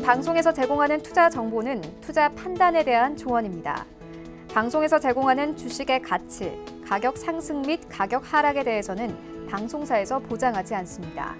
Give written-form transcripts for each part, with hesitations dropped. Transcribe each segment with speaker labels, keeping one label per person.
Speaker 1: 방송에서 제공하는 투자 정보는 투자 판단에 대한 조언입니다. 방송에서 제공하는 주식의 가치, 가격 상승 및 가격 하락에 대해서는 방송사에서 보장하지 않습니다.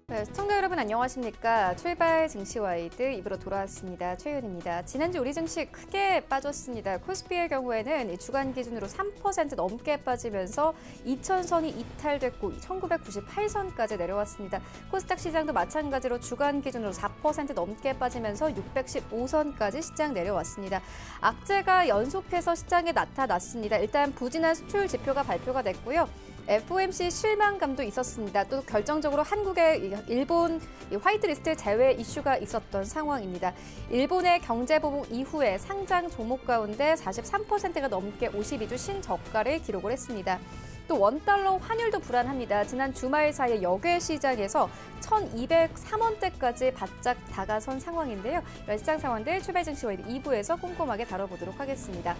Speaker 1: 네, 시청자 여러분 안녕하십니까? 출발 증시와이드 2부로 돌아왔습니다. 최윤입니다. 지난주 우리 증시 크게 빠졌습니다. 코스피의 경우에는 주간 기준으로 3% 넘게 빠지면서 2000선이 이탈됐고 1998선까지 내려왔습니다. 코스닥 시장도 마찬가지로 주간 기준으로 4% 넘게 빠지면서 615선까지 시장 내려왔습니다. 악재가 연속해서 시장에 나타났습니다. 일단 부진한 수출 지표가 발표가 됐고요. FOMC 실망감도 있었습니다. 또 결정적으로 한국의 일본 화이트리스트 제외 이슈가 있었던 상황입니다. 일본의 경제 보복 이후에 상장 종목 가운데 43%가 넘게 52주 신저가를 기록을 했습니다. 또 원달러 환율도 불안합니다. 지난 주말 사이에 역외 시장에서 1,203원대까지 바짝 다가선 상황인데요. 이런 시장 상황들 출발 증시와이드 2부에서 꼼꼼하게 다뤄보도록 하겠습니다.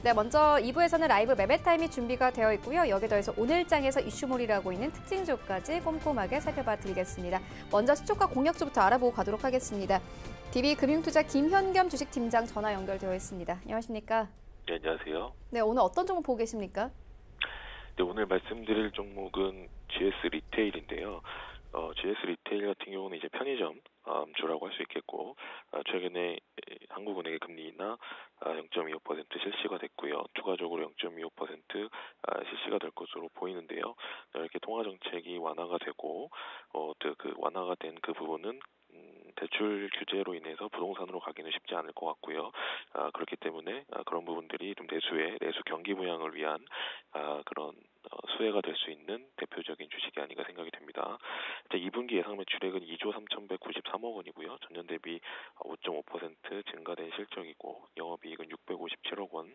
Speaker 1: 네, 먼저 2부에서는 라이브 매매타임이 준비가 되어 있고요. 여기에 더해서 오늘장에서 이슈몰이를 하고 있는 특징주까지 꼼꼼하게 살펴봐 드리겠습니다. 먼저 시초가 공략주부터 알아보고 가도록 하겠습니다. DB금융투자 김현겸 주식팀장 전화 연결되어 있습니다. 안녕하십니까?
Speaker 2: 네, 안녕하세요.
Speaker 1: 네, 오늘 어떤 종목 보고 계십니까?
Speaker 2: 네, 오늘 말씀드릴 종목은 GS 리테일인데요. GS 리테일 같은 경우는 이제 편의점 주라고 할 수 있겠고, 최근에 한국은행의 금리 인하 0.25% 실시가 됐고요. 추가적으로 0.25% 실시가 될 것으로 보이는데요. 이렇게 통화 정책이 완화가 되고, 그 완화가 된 그 부분은 대출 규제로 인해서 부동산으로 가기는 쉽지 않을 것 같고요. 그렇기 때문에 그런 부분들이 좀 내수 경기 부양을 위한 그런 수혜가 될 수 있는 대표적인 주식이 아닌가 생각이 됩니다. 2분기 예상 매출액은 2조 3,193억 원이고요. 전년 대비 5.5% 증가된 실적이고 영업이익은 657억 원,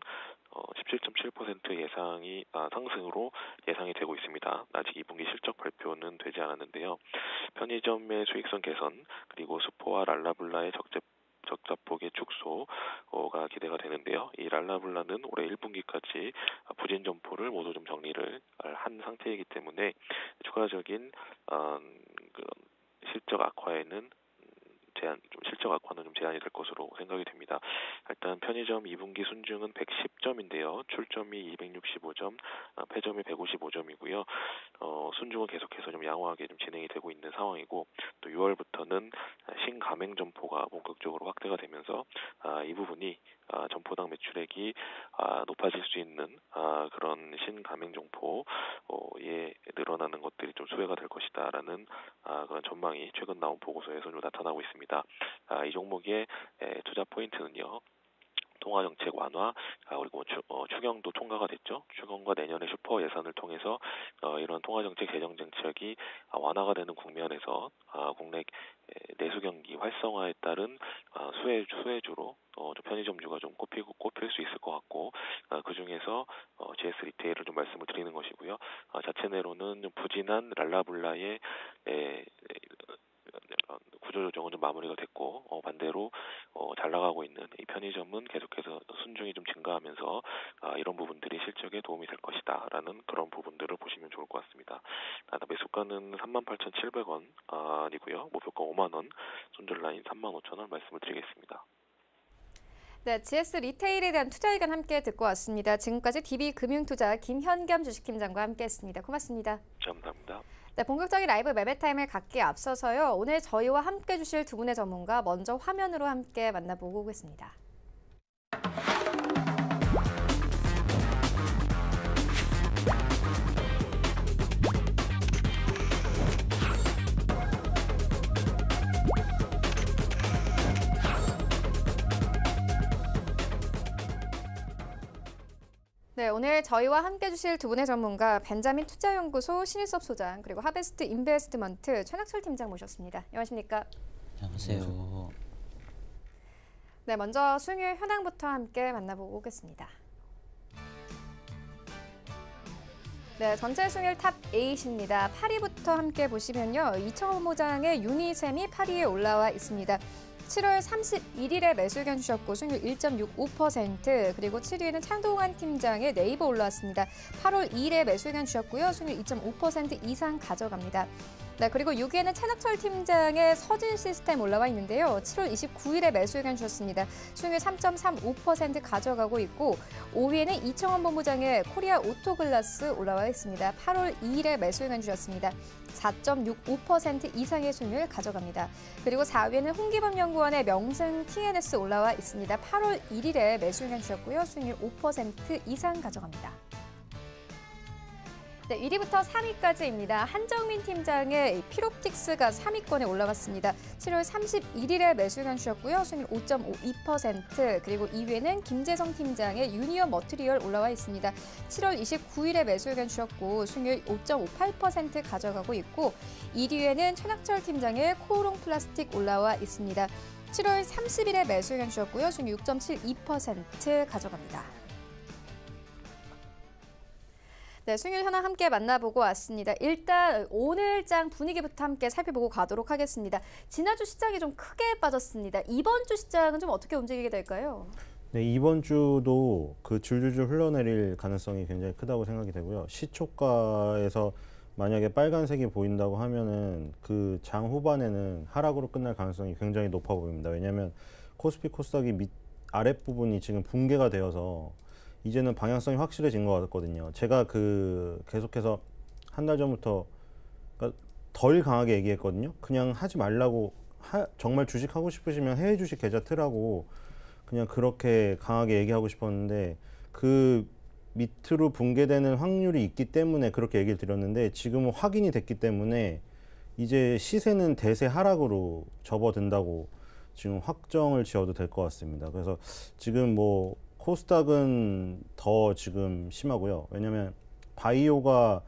Speaker 2: 17.7% 예상이 상승으로 예상이 되고 있습니다. 아직 2분기 실적 발표는 되지 않았는데요. 편의점의 수익성 개선 그리고 수포와 랄라블라의 적자폭의 축소가 기대가 되는데요. 이 랄라블라는 올해 1분기까지 부진 점포를 모두 좀 정리를 한 상태이기 때문에 추가적인 그런 실적 악화는 좀 제한이 될 것으로 생각이 됩니다. 일단 편의점 2분기 순증은 110점인데요. 출점이 265점, 폐점이 155점이고요. 순증은 계속해서 좀 양호하게 좀 진행이 되고 있는 상황이고, 또 6월부터는 신가맹 점포가 본격적으로 확대가 되면서 이 부분이 점포당 매출액이 높아질 수 있는 그런 신가맹 점포에 늘어나는 것들이 좀 수혜가 될 것이다라는 그런 전망이 최근 나온 보고서에서 좀 나타나고 있습니다. 이 종목의 투자 포인트는요. 통화정책 완화, 그리고 추경도 통과가 됐죠. 추경과 내년의 슈퍼 예산을 통해서 이런 통화정책 재정 정책이 완화가 되는 국면에서 국내 내수 경기 활성화에 따른 수혜주로 편의점주가 좀 꼽힐 수 있을 것 같고, 그 중에서 GS 리테일을 좀 말씀을 드리는 것이고요. 자체 내로는 좀 부진한 랄라블라의 구조조정은 좀 마무리가 됐고, 반대로 잘 나가고 있는 이 편의점은 계속해서 순증이 좀 증가하면서 이런 부분들이 실적에 도움이 될 것이다라는 그런 부분들을 보시면 좋을 것 같습니다. 매수가는 38,700원이고요. 목표가 5만 원, 손절 라인 35,000원 말씀을 드리겠습니다.
Speaker 1: 네, GS 리테일에 대한 투자 의견 함께 듣고 왔습니다. 지금까지 DB금융투자 김현겸 주식팀장과 함께했습니다. 고맙습니다.
Speaker 2: 감사합니다.
Speaker 1: 네, 본격적인 라이브 매매타임을 갖기에 앞서서요. 오늘 저희와 함께 주실 두 분의 전문가 먼저 화면으로 함께 만나보고 오겠습니다. 네, 오늘 저희와 함께 주실 두 분의 전문가 벤자민 투자연구소 신일섭 소장 그리고 하베스트 인베스트먼트 최낙철 팀장 모셨습니다. 안녕하십니까?
Speaker 3: 안녕하세요.
Speaker 1: 네, 먼저 수익률 현황부터 함께 만나보고 오겠습니다. 네, 전체 수익률 탑 8입니다. 8위부터 함께 보시면요. 이청호 모장의 유니셈이 8위에 올라와 있습니다. 7월 31일에 매수 의견 주셨고 수익률 1.65%, 그리고 7위에는 창동환 팀장의 네이버 올라왔습니다. 8월 2일에 매수 의견 주셨고요. 수익률 2.5% 이상 가져갑니다. 네, 그리고 6위에는 최낙철 팀장의 서진 시스템 올라와 있는데요. 7월 29일에 매수 의견 주셨습니다. 수익률 3.35% 가져가고 있고 5위에는 이청원 본부장의 코리아 오토글라스 올라와 있습니다. 8월 2일에 매수 의견 주셨습니다. 4.65% 이상의 수익률 가져갑니다. 그리고 4위에는 홍기범 연구원의 명승 TNS 올라와 있습니다. 8월 1일에 매수 의견 주셨고요. 수익률 5% 이상 가져갑니다. 네, 1위부터 3위까지입니다. 한정민 팀장의 피롭틱스가 3위권에 올라왔습니다. 7월 31일에 매수 의견 주셨고요. 수익률 5.52%. 그리고 2위에는 김재성 팀장의 유니온 머트리얼 올라와 있습니다. 7월 29일에 매수 의견 주셨고 수익률 5.58% 가져가고 있고 1위에는 최낙철 팀장의 코오롱 플라스틱 올라와 있습니다. 7월 30일에 매수 의견 주셨고요. 수익률 6.72% 가져갑니다. 네, 수익률 현황 함께 만나보고 왔습니다. 일단 오늘장 분위기부터 함께 살펴보고 가도록 하겠습니다. 지난주 시장이 좀 크게 빠졌습니다. 이번 주 시장은 좀 어떻게 움직이게 될까요?
Speaker 3: 네, 이번 주도 그 줄줄줄 흘러내릴 가능성이 굉장히 크다고 생각이 되고요. 시초가에서 만약에 빨간색이 보인다고 하면은 그 장 후반에는 하락으로 끝날 가능성이 굉장히 높아 보입니다. 왜냐하면 코스피 코스닥이 아랫부분이 지금 붕괴가 되어서 이제는 방향성이 확실해진 것 같거든요. 제가 계속해서 한 달 전부터 그러니까 덜 강하게 얘기했거든요. 그냥 하지 말라고, 정말 주식 하고 싶으시면 해외 주식 계좌 트라고 그냥 그렇게 강하게 얘기하고 싶었는데 그 밑으로 붕괴되는 확률이 있기 때문에 그렇게 얘기를 드렸는데 지금은 확인이 됐기 때문에 이제 시세는 대세 하락으로 접어든다고 지금 확정을 지어도 될 것 같습니다. 그래서 지금 뭐 코스닥은 더 지금 심하고요. 왜냐면 바이오가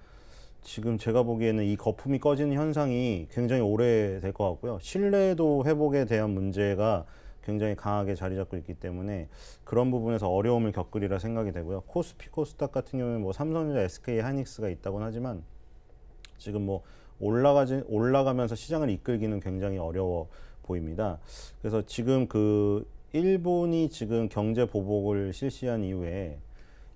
Speaker 3: 지금 제가 보기에는 이 거품이 꺼지는 현상이 굉장히 오래될 것 같고요. 신뢰도 회복에 대한 문제가 굉장히 강하게 자리 잡고 있기 때문에 그런 부분에서 어려움을 겪으리라 생각이 되고요. 코스피 코스닥 같은 경우는 뭐 삼성전자, SK 하이닉스가 있다고는 하지만 지금 뭐 올라가면서 시장을 이끌기는 굉장히 어려워 보입니다. 그래서 지금 일본이 지금 경제 보복을 실시한 이후에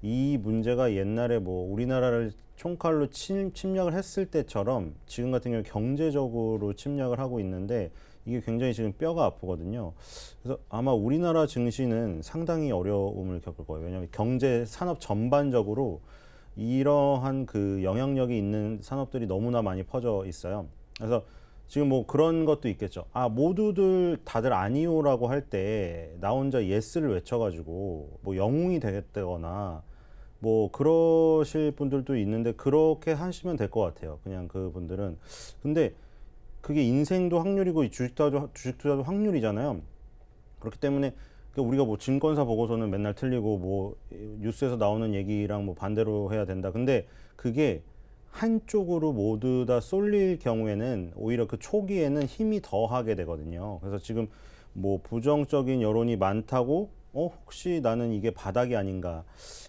Speaker 3: 이 문제가 옛날에 뭐 우리나라를 총칼로 침략을 했을 때처럼 지금 같은 경우 경제적으로 침략을 하고 있는데 이게 굉장히 지금 뼈가 아프거든요. 그래서 아마 우리나라 증시는 상당히 어려움을 겪을 거예요. 왜냐하면 경제 산업 전반적으로 이러한 영향력이 있는 산업들이 너무나 많이 퍼져 있어요. 그래서 지금 뭐 그런 것도 있겠죠. 모두들 다들 아니오라고 할 때 나 혼자 예스를 외쳐가지고 뭐 영웅이 되겠다거나 뭐 그러실 분들도 있는데 그렇게 하시면 될 것 같아요. 그냥 그분들은. 근데 그게 인생도 확률이고 주식 투자도 확률이잖아요. 그렇기 때문에 우리가 뭐 증권사 보고서는 맨날 틀리고 뭐 뉴스에서 나오는 얘기랑 뭐 반대로 해야 된다. 근데 그게 한쪽으로 모두 다 쏠릴 경우에는 오히려 그 초기에는 힘이 더하게 되거든요. 그래서 지금 뭐 부정적인 여론이 많다고 혹시 나는 이게 바닥이 아닌가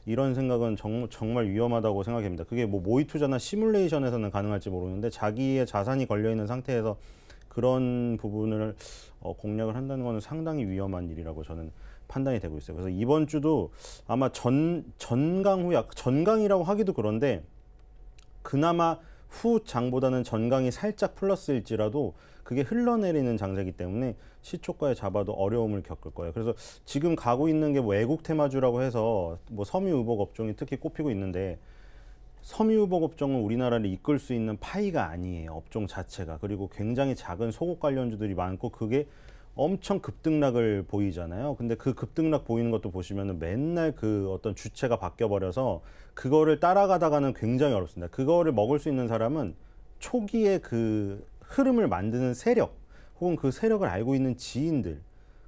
Speaker 3: 이런 생각은 정말 위험하다고 생각합니다. 그게 뭐 모의 투자나 시뮬레이션에서는 가능할지 모르는데 자기의 자산이 걸려 있는 상태에서 그런 부분을 공략을 한다는 것은 상당히 위험한 일이라고 저는 판단이 되고 있어요. 그래서 이번 주도 아마 전강 후 전강이라고 하기도 그런데 그나마 후 장보다는 전강이 살짝 플러스일지라도 그게 흘러내리는 장세이기 때문에 시초가에 잡아도 어려움을 겪을 거예요. 그래서 지금 가고 있는 게 뭐 애국 테마주라고 해서 뭐 섬유의복 업종이 특히 꼽히고 있는데 섬유의복 업종은 우리나라를 이끌 수 있는 파이가 아니에요. 업종 자체가. 그리고 굉장히 작은 소국 관련주들이 많고 그게 엄청 급등락을 보이잖아요. 근데 그 급등락 보이는 것도 보시면은 맨날 어떤 주체가 바뀌어 버려서 그거를 따라가다가는 굉장히 어렵습니다. 그거를 먹을 수 있는 사람은 초기에 그 흐름을 만드는 세력 혹은 그 세력을 알고 있는 지인들,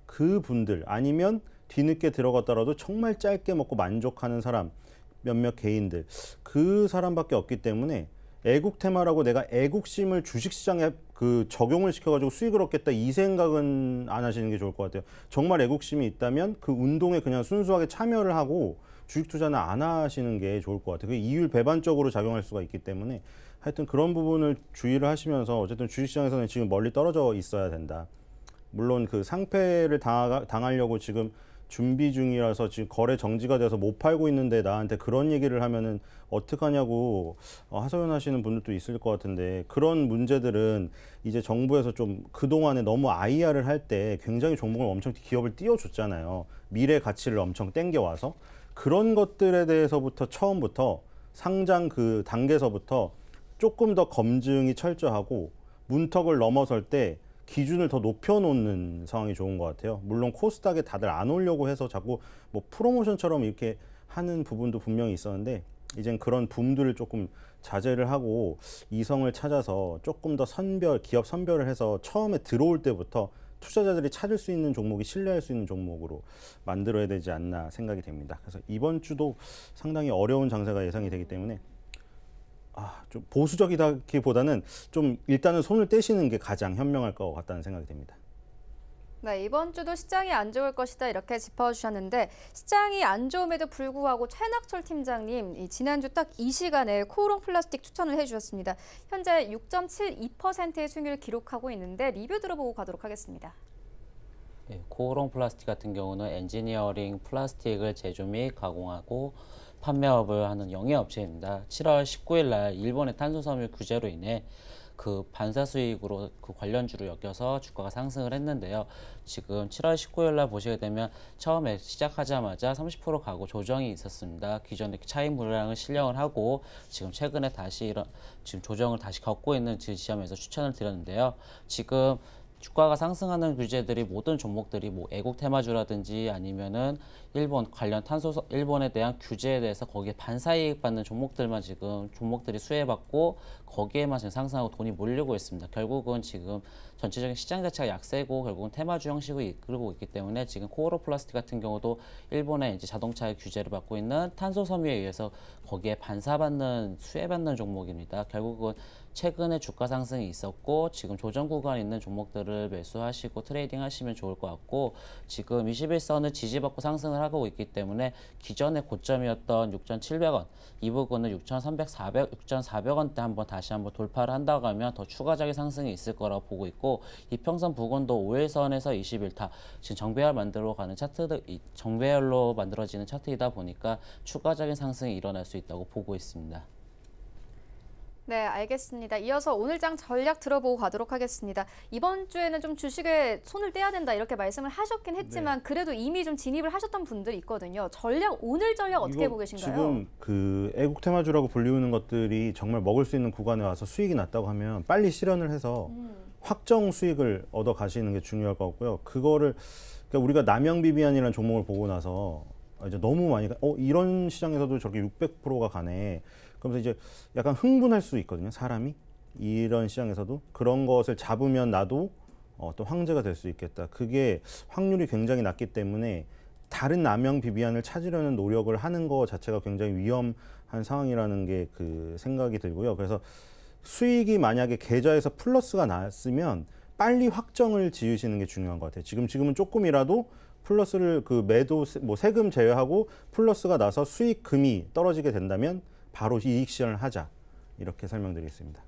Speaker 3: 그분들 아니면 뒤늦게 들어갔더라도 정말 짧게 먹고 만족하는 사람 몇몇 개인들 그 사람밖에 없기 때문에 애국 테마라고 내가 애국심을 주식시장에 적용을 시켜가지고 수익을 얻겠다 이 생각은 안 하시는 게 좋을 것 같아요. 정말 애국심이 있다면 그 운동에 그냥 순수하게 참여를 하고 주식 투자는 안 하시는 게 좋을 것 같아요. 그게 이율 배반적으로 작용할 수가 있기 때문에 하여튼 그런 부분을 주의를 하시면서 어쨌든 주식시장에서는 지금 멀리 떨어져 있어야 된다. 물론 그 상패를 당하려고 지금 준비 중이라서 지금 거래 정지가 돼서 못 팔고 있는데 나한테 그런 얘기를 하면은 어떡하냐고 하소연하시는 분들도 있을 것 같은데, 그런 문제들은 이제 정부에서 좀 그동안에 너무 IR을 할 때 굉장히 종목을 엄청 기업을 띄워줬잖아요. 미래 가치를 엄청 땡겨와서. 그런 것들에 대해서부터 처음부터 상장 그 단계에서부터 조금 더 검증이 철저하고 문턱을 넘어설 때 기준을 더 높여놓는 상황이 좋은 것 같아요. 물론 코스닥에 다들 안 오려고 해서 자꾸 뭐 프로모션처럼 이렇게 하는 부분도 분명히 있었는데, 이젠 그런 붐들을 조금 자제를 하고 이성을 찾아서 조금 더 기업 선별을 해서 처음에 들어올 때부터 투자자들이 찾을 수 있는 종목이 신뢰할 수 있는 종목으로 만들어야 되지 않나 생각이 됩니다. 그래서 이번 주도 상당히 어려운 장세가 예상이 되기 때문에 좀 보수적이다기보다는 좀 일단은 손을 떼시는 게 가장 현명할 것 같다는 생각이 됩니다.
Speaker 1: 네, 이번 주도 시장이 안 좋을 것이다 이렇게 짚어주셨는데, 시장이 안 좋음에도 불구하고 최낙철 팀장님 지난주 딱 이 시간에 코오롱 플라스틱 추천을 해주셨습니다. 현재 6.72%의 수익률을 기록하고 있는데 리뷰 들어보고 가도록 하겠습니다.
Speaker 4: 네, 코오롱 플라스틱 같은 경우는 엔지니어링 플라스틱을 제조 및 가공하고 판매업을 하는 영해업체입니다. 7월 19일 날 일본의 탄소섬유 규제로 인해 그 반사 수익으로 그 관련주로 엮여서 주가가 상승을 했는데요. 지금 7월 19일 날 보시게 되면 처음에 시작하자마자 30% 가고 조정이 있었습니다. 기존의 차익 물량을 실령을 하고 지금 최근에 다시 지금 조정을 다시 겪고 있는 지점에서 추천을 드렸는데요. 지금 주가가 상승하는 규제들이 모든 종목들이 뭐 애국 테마주라든지 아니면은 일본 관련 일본에 대한 규제에 대해서 거기에 반사이익 받는 종목들만 지금 종목들이 수혜받고 거기에만 지금 상승하고 돈이 몰리고 있습니다. 결국은 지금 전체적인 시장 자체가 약세고 결국은 테마주 형식으로 이끌고 있기 때문에 지금 코오롱 플라스틱 같은 경우도 일본의 이제 자동차의 규제를 받고 있는 탄소 섬유에 의해서 거기에 반사받는 수혜받는 종목입니다. 결국은 최근에 주가 상승이 있었고 지금 조정 구간에 있는 종목들을 매수하시고 트레이딩 하시면 좋을 것 같고, 지금 21선을 지지받고 상승을 하고 있기 때문에 기존의 고점이었던 6,700원 이 부분은 6,400원대 다시 한번 돌파를 한다고 하면 더 추가적인 상승이 있을 거라고 보고 있고, 이평선 부근도 5일선에서 21타 지금 정배열로 만들어지는 차트이다 보니까 추가적인 상승이 일어날 수 있다고 보고 있습니다.
Speaker 1: 네, 알겠습니다. 이어서 오늘 장 전략 들어보고 가도록 하겠습니다. 이번 주에는 좀 주식에 손을 떼야 된다 이렇게 말씀을 하셨긴 했지만 그래도 이미 좀 진입을 하셨던 분들이 있거든요. 오늘 전략 어떻게 보고 계신가요?
Speaker 3: 지금 그 애국 테마주라고 불리우는 것들이 정말 먹을 수 있는 구간에 와서 수익이 났다고 하면 빨리 실현을 해서 확정 수익을 얻어 가시는 게 중요할 것 같고요. 그러니까 우리가 남영비비안이라는 종목을 보고 나서 이제 너무 많이 이런 시장에서도 저렇게 600%가 가네. 그러면서 이제 약간 흥분할 수 있거든요, 사람이. 이런 시장에서도 그런 것을 잡으면 나도 또 황제가 될 수 있겠다. 그게 확률이 굉장히 낮기 때문에 다른 남용 비비안을 찾으려는 노력을 하는 것 자체가 굉장히 위험한 상황이라는 게 그 생각이 들고요. 그래서 수익이 만약에 계좌에서 플러스가 났으면 빨리 확정을 지으시는 게 중요한 것 같아요. 지금은 조금이라도 플러스를 그 매도 뭐 세금 제외하고 플러스가 나서 수익금이 떨어지게 된다면 바로 이익 실현을 하자, 이렇게 설명드리겠습니다.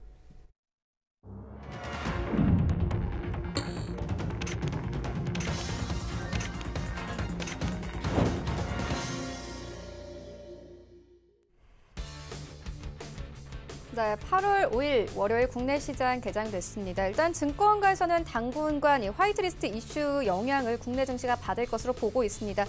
Speaker 1: 네, 8월 5일 월요일 국내 시장 개장됐습니다. 일단 증권가에서는 당분간 이 화이트리스트 이슈 영향을 국내 증시가 받을 것으로 보고 있습니다.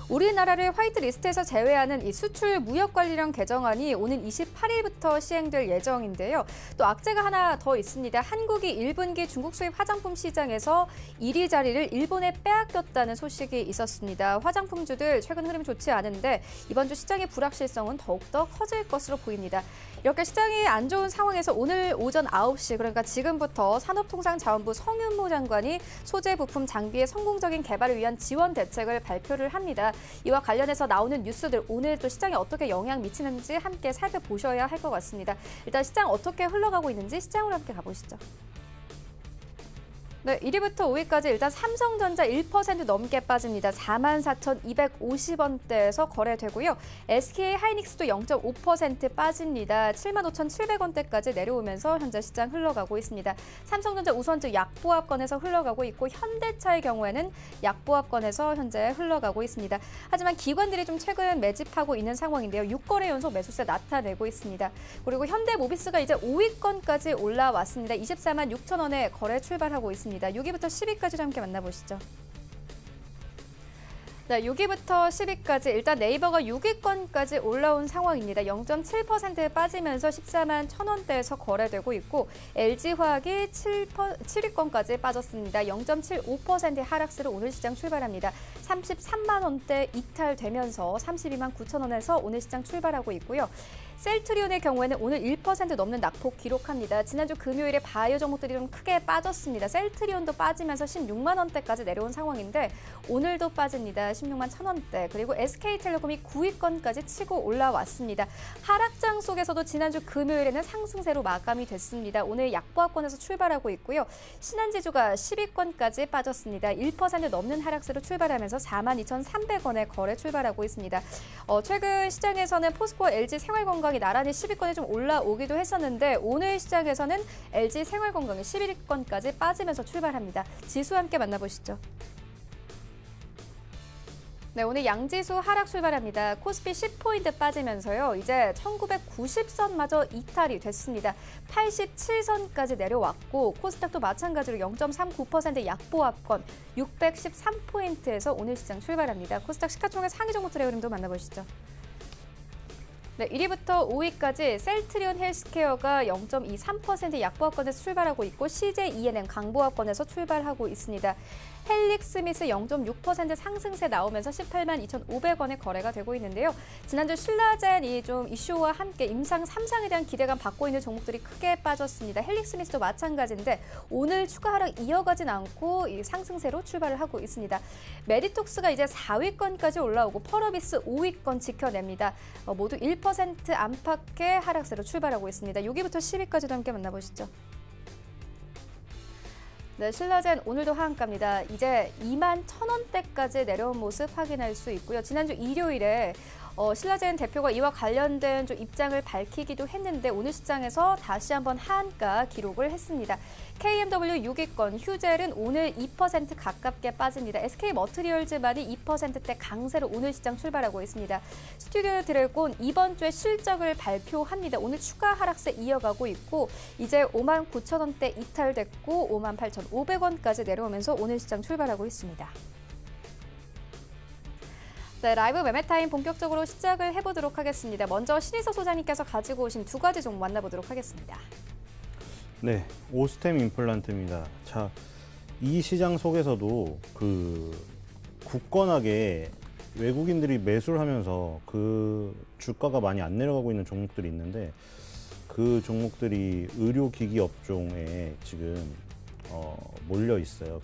Speaker 1: 우리나라를 화이트리스트에서 제외하는 이 수출 무역 관리령 개정안이 오는 28일부터 시행될 예정인데요. 또 악재가 하나 더 있습니다. 한국이 1분기 중국 수입 화장품 시장에서 1위 자리를 일본에 빼앗겼다는 소식이 있었습니다. 화장품주들 최근 흐름 좋지 않은데 이번 주 시장의 불확실성은 더욱더 커질 것으로 보입니다. 이렇게 시장이 안 좋은 상황에서 오늘 오전 9시, 그러니까 지금부터 산업통상자원부 성윤모 장관이 소재 부품 장비의 성공적인 개발을 위한 지원 대책을 발표를 합니다. 이와 관련해서 나오는 뉴스들 오늘 또 시장에 어떻게 영향 미치는지 함께 살펴보셔야 할 것 같습니다. 일단 시장 어떻게 흘러가고 있는지 시장으로 함께 가보시죠. 네, 1위부터 5위까지 일단 삼성전자 1% 넘게 빠집니다. 44,250원대에서 거래되고요. SK 하이닉스도 0.5% 빠집니다. 75,700원대까지 내려오면서 현재 시장 흘러가고 있습니다. 삼성전자 우선주 약보합권에서 흘러가고 있고 현대차의 경우에는 약보합권에서 현재 흘러가고 있습니다. 하지만 기관들이 좀 최근 매집하고 있는 상황인데요. 6거래 연속 매수세 나타내고 있습니다. 그리고 현대모비스가 이제 5위권까지 올라왔습니다. 24만 6천 원에 거래 출발하고 있습니다. 6위부터 10위까지도 함께 만나보시죠. 네, 6위부터 10위까지 일단 네이버가 6위권까지 올라온 상황입니다. 0.7% 빠지면서 14만 1,000원대에서 거래되고 있고 LG화학이 7위권까지 빠졌습니다. 0.75%의 하락세로 오늘 시장 출발합니다. 33만 원대 이탈되면서 32만 9천 원에서 오늘 시장 출발하고 있고요. 셀트리온의 경우에는 오늘 1% 넘는 낙폭 기록합니다. 지난주 금요일에 바이오 종목들이 좀 크게 빠졌습니다. 셀트리온도 빠지면서 16만 원대까지 내려온 상황인데 오늘도 빠집니다. 16만 1,000원대. 그리고 SK텔레콤이 9위권까지 치고 올라왔습니다. 하락장 속에서도 지난주 금요일에는 상승세로 마감이 됐습니다. 오늘 약보합권에서 출발하고 있고요. 신한지주가 10위권까지 빠졌습니다. 1% 넘는 하락세로 출발하면서 42,300원에 거래 출발하고 있습니다. 최근 시장에서는 포스코, LG 생활건강이 나란히 10위권에 좀 올라오기도 했었는데 오늘 시장에서는 LG 생활건강이 11위권까지 빠지면서 출발합니다. 지수 함께 만나보시죠. 네, 오늘 양지수 하락 출발합니다. 코스피 10포인트 빠지면서요. 이제 1990선마저 이탈이 됐습니다. 87선까지 내려왔고 코스닥도 마찬가지로 0.39% 약보합권 613포인트에서 오늘 시장 출발합니다. 코스닥 시가총액 상위 종목들의 흐름도 만나보시죠. 네, 1위부터 5위까지 셀트리온 헬스케어가 0.23% 약보합권에서 출발하고 있고 CJENM 강보합권에서 출발하고 있습니다. 헬릭스미스 0.6% 상승세 나오면서 18만 2,500원에 거래가 되고 있는데요. 지난주 신라젠이 좀 이슈와 함께 임상 3상에 대한 기대감 받고 있는 종목들이 크게 빠졌습니다. 헬릭스미스도 마찬가지인데 오늘 추가 하락 이어가진 않고 이 상승세로 출발을 하고 있습니다. 메디톡스가 이제 4위권까지 올라오고 펄어비스 5위권 지켜냅니다. 모두 1% 안팎의 하락세로 출발하고 있습니다. 6위부터 10위까지도 함께 만나보시죠. 네, 신라젠 오늘도 하한가입니다. 이제 2만 1,000원대까지 내려온 모습 확인할 수 있고요. 지난주 일요일에 신라젠 대표가 이와 관련된 좀 입장을 밝히기도 했는데 오늘 시장에서 다시 한번 하한가 기록을 했습니다. KMW 6위권 휴젤은 오늘 2% 가깝게 빠집니다. SK머티리얼즈만이 2%대 강세로 오늘 시장 출발하고 있습니다. 스튜디오 드래곤 이번 주에 실적을 발표합니다. 오늘 추가 하락세 이어가고 있고 이제 5만 9천 원대 이탈됐고 5만 8,500원까지 내려오면서 오늘 시장 출발하고 있습니다. 네, 라이브 매매타임 본격적으로 시작을 해보도록 하겠습니다. 먼저 신희석 소장님께서 가지고 오신 두 가지 종목 만나보도록 하겠습니다.
Speaker 3: 네, 오스템 임플란트입니다. 자, 이 시장 속에서도 굳건하게 외국인들이 매수를 하면서 그 주가가 많이 안 내려가고 있는 종목들이 있는데 그 종목들이 의료기기 업종에 지금 몰려 있어요.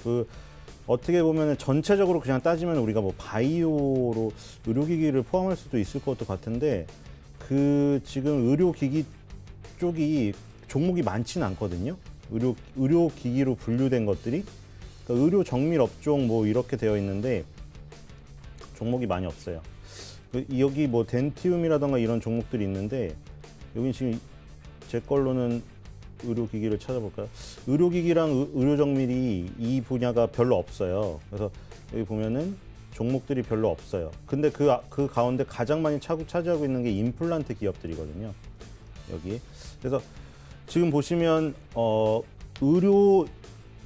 Speaker 3: 어떻게 보면 전체적으로 그냥 따지면 우리가 뭐 바이오로 의료기기를 포함할 수도 있을 것도 같은데 지금 의료기기 쪽이 종목이 많지는 않거든요. 의료기기로 분류된 것들이 그러니까 의료 정밀 업종 뭐 이렇게 되어 있는데 종목이 많이 없어요. 여기 뭐 덴티움이라던가 이런 종목들이 있는데 여기 지금 제 걸로는 의료기기를 찾아볼까요? 의료기기랑 의료정밀이 이 분야가 별로 없어요. 그래서 여기 보면은 종목들이 별로 없어요. 근데 그 가운데 가장 많이 차지하고 있는 게 임플란트 기업들이거든요. 여기. 그래서 지금 보시면 의료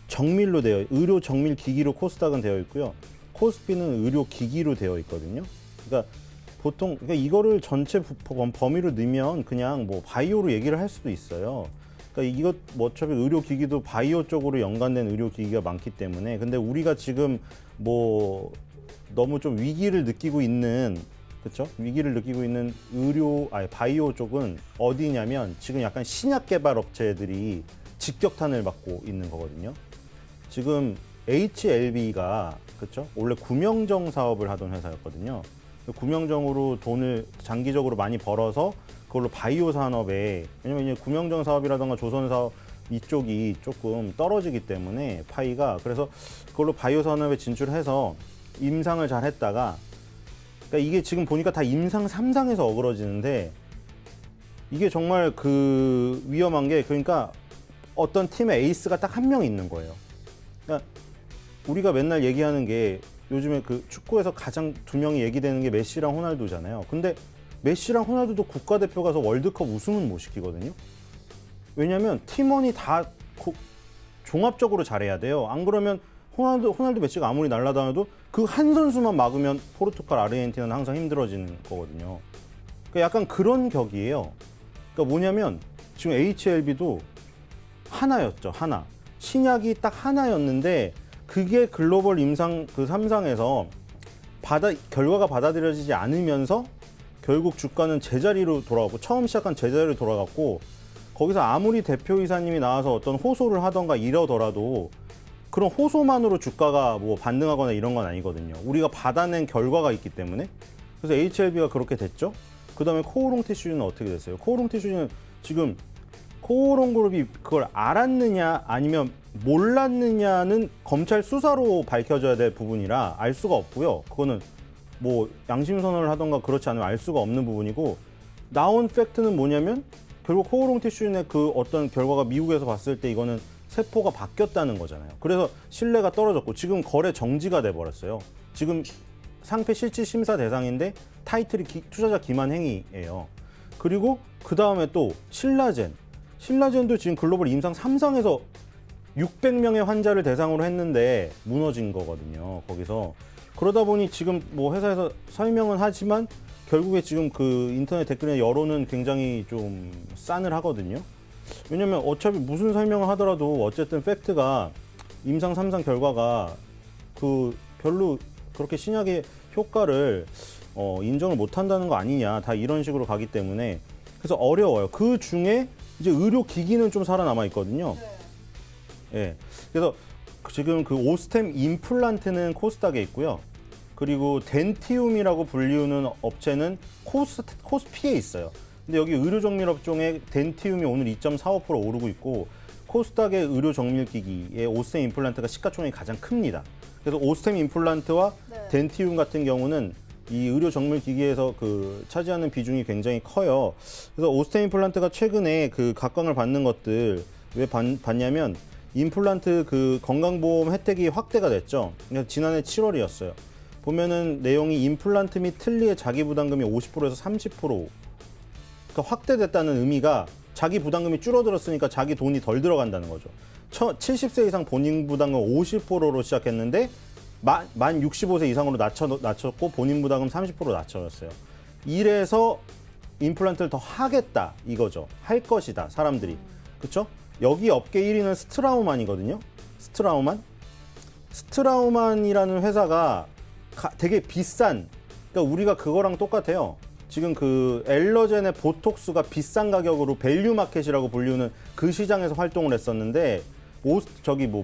Speaker 3: 정밀 기기로 코스닥은 되어 있고요. 코스피는 의료기기로 되어 있거든요. 그러니까 이거를 전체 범위로 넣으면 그냥 뭐 바이오로 얘기를 할 수도 있어요. 그러니까 이것 뭐 어차피 의료기기도 바이오 쪽으로 연관된 의료기기가 많기 때문에 근데 우리가 지금 뭐 너무 좀 위기를 느끼고 있는 그렇죠? 위기를 느끼고 있는 바이오 쪽은 어디냐면 지금 약간 신약 개발 업체들이 직격탄을 받고 있는 거거든요. 지금 HLB가 그렇죠? 원래 구명정 사업을 하던 회사였거든요. 구명정으로 돈을 장기적으로 많이 벌어서 그걸로 바이오 산업에 왜냐면 이제 구명정 사업이라던가 조선 사업 이쪽이 조금 떨어지기 때문에 파이가 그래서 그걸로 바이오 산업에 진출해서 임상을 잘 했다가 그러니까 이게 지금 보니까 다 임상 3상에서 어그러지는데 이게 정말 그 위험한 게 그러니까 어떤 팀의 에이스가 딱 한 명 있는 거예요. 그러니까 우리가 맨날 얘기하는 게 요즘에 그 축구에서 가장 두 명이 얘기되는 게 메시랑 호날두잖아요. 근데 메시랑 호날두도 국가대표 가서 월드컵 우승은 못 시키거든요. 왜냐하면 팀원이 다 종합적으로 잘해야 돼요. 안 그러면 호날두 메시가 아무리 날아다녀도 그 한 선수만 막으면 포르투갈, 아르헨티나는 항상 힘들어지는 거거든요. 그러니까 약간 그런 격이에요. 그러니까 뭐냐면 지금 HLB도 하나였죠. 하나. 신약이 딱 하나였는데 그게 글로벌 임상 그 3상에서 결과가 받아들여지지 않으면서 결국 주가는 제자리로 돌아갔고 처음 시작한 제자리로 돌아갔고 거기서 아무리 대표이사님이 나와서 어떤 호소를 하던가 이러더라도 그런 호소만으로 주가가 뭐 반등하거나 이런 건 아니거든요. 우리가 받아낸 결과가 있기 때문에. 그래서 HLB가 그렇게 됐죠. 그 다음에 코오롱 티슈즈는 어떻게 됐어요? 코오롱 티슈즈는 지금 코오롱 그룹이 그걸 알았느냐 아니면 몰랐느냐는 검찰 수사로 밝혀져야 될 부분이라 알 수가 없고요. 그거는 뭐 양심 선언을 하던가 그렇지 않으면 알 수가 없는 부분이고 나온 팩트는 뭐냐면 결국 코오롱 티슈즈의 그 어떤 결과가 미국에서 봤을 때 이거는 세포가 바뀌었다는 거잖아요. 그래서 신뢰가 떨어졌고 지금 거래 정지가 돼버렸어요. 지금 상패 실질 심사 대상인데 타이틀이 투자자 기만 행위예요. 그리고 그 다음에 또 신라젠도 지금 글로벌 임상 3상에서 600명의 환자를 대상으로 했는데 무너진 거거든요. 거기서 그러다 보니 지금 뭐 회사에서 설명은 하지만 결국에 지금 그 인터넷 댓글의 여론은 굉장히 좀 싸늘하거든요. 왜냐면 어차피 무슨 설명을 하더라도 어쨌든 팩트가 임상 3상 결과가 그 별로 그렇게 신약의 효과를 인정을 못 한다는 거 아니냐 다 이런 식으로 가기 때문에 그래서 어려워요. 그 중에 이제 의료기기는 좀 살아남아 있거든요. 예. 그래서 지금 그 오스템 임플란트는 코스닥에 있고요. 그리고 덴티움이라고 불리우는 업체는 코스피에 있어요. 근데 여기 의료정밀업종의 덴티움이 오늘 2.45% 오르고 있고 코스닥의 의료정밀기기의 오스템 임플란트가 시가총액이 가장 큽니다. 그래서 오스템 임플란트와 덴티움 같은 경우는 이 의료정밀기기에서 그 차지하는 비중이 굉장히 커요. 그래서 오스템 임플란트가 최근에 그 각광을 받는 것들 왜 받냐면 임플란트 그 건강보험 혜택이 확대가 됐죠. 지난해 7월이었어요. 보면은 내용이 임플란트 및 틀니의 자기 부담금이 50%에서 30% 그러니까 확대됐다는 의미가 자기 부담금이 줄어들었으니까 자기 돈이 덜 들어간다는 거죠. 70세 이상 본인 부담금 50%로 시작했는데 만 65세 이상으로 낮췄고 본인 부담금 30% 낮춰졌어요. 이래서 임플란트를 더 하겠다 이거죠. 할 것이다 사람들이. 그렇죠? 여기 업계 1위는 스트라우만이거든요. 스트라우만이라는 회사가 되게 비싼 그러니까 우리가 그거랑 똑같아요. 지금 그 엘러젠의 보톡스가 비싼 가격으로 밸류 마켓이라고 불리우는 그 시장에서 활동을 했었는데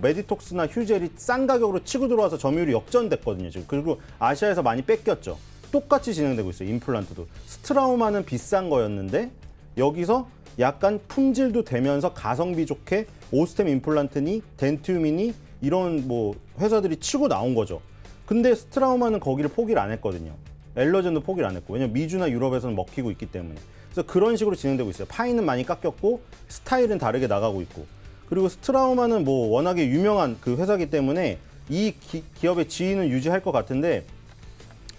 Speaker 3: 메디톡스나 휴젤이 싼 가격으로 치고 들어와서 점유율이 역전됐거든요. 지금 그리고 아시아에서 많이 뺏겼죠. 똑같이 진행되고 있어요. 임플란트도 스트라우만은 비싼 거였는데 여기서 약간 품질도 되면서 가성비 좋게 오스템 임플란트니 덴티움이니 이런 뭐 회사들이 치고 나온 거죠. 근데 스트라우만은 거기를 포기를 안 했거든요. 엘러젠도 포기를 안 했고 왜냐면 미주나 유럽에서는 먹히고 있기 때문에 그래서 그런 식으로 진행되고 있어요. 파이는 많이 깎였고 스타일은 다르게 나가고 있고 그리고 스트라우만은 뭐 워낙에 유명한 그 회사이기 때문에 이 기업의 지위는 유지할 것 같은데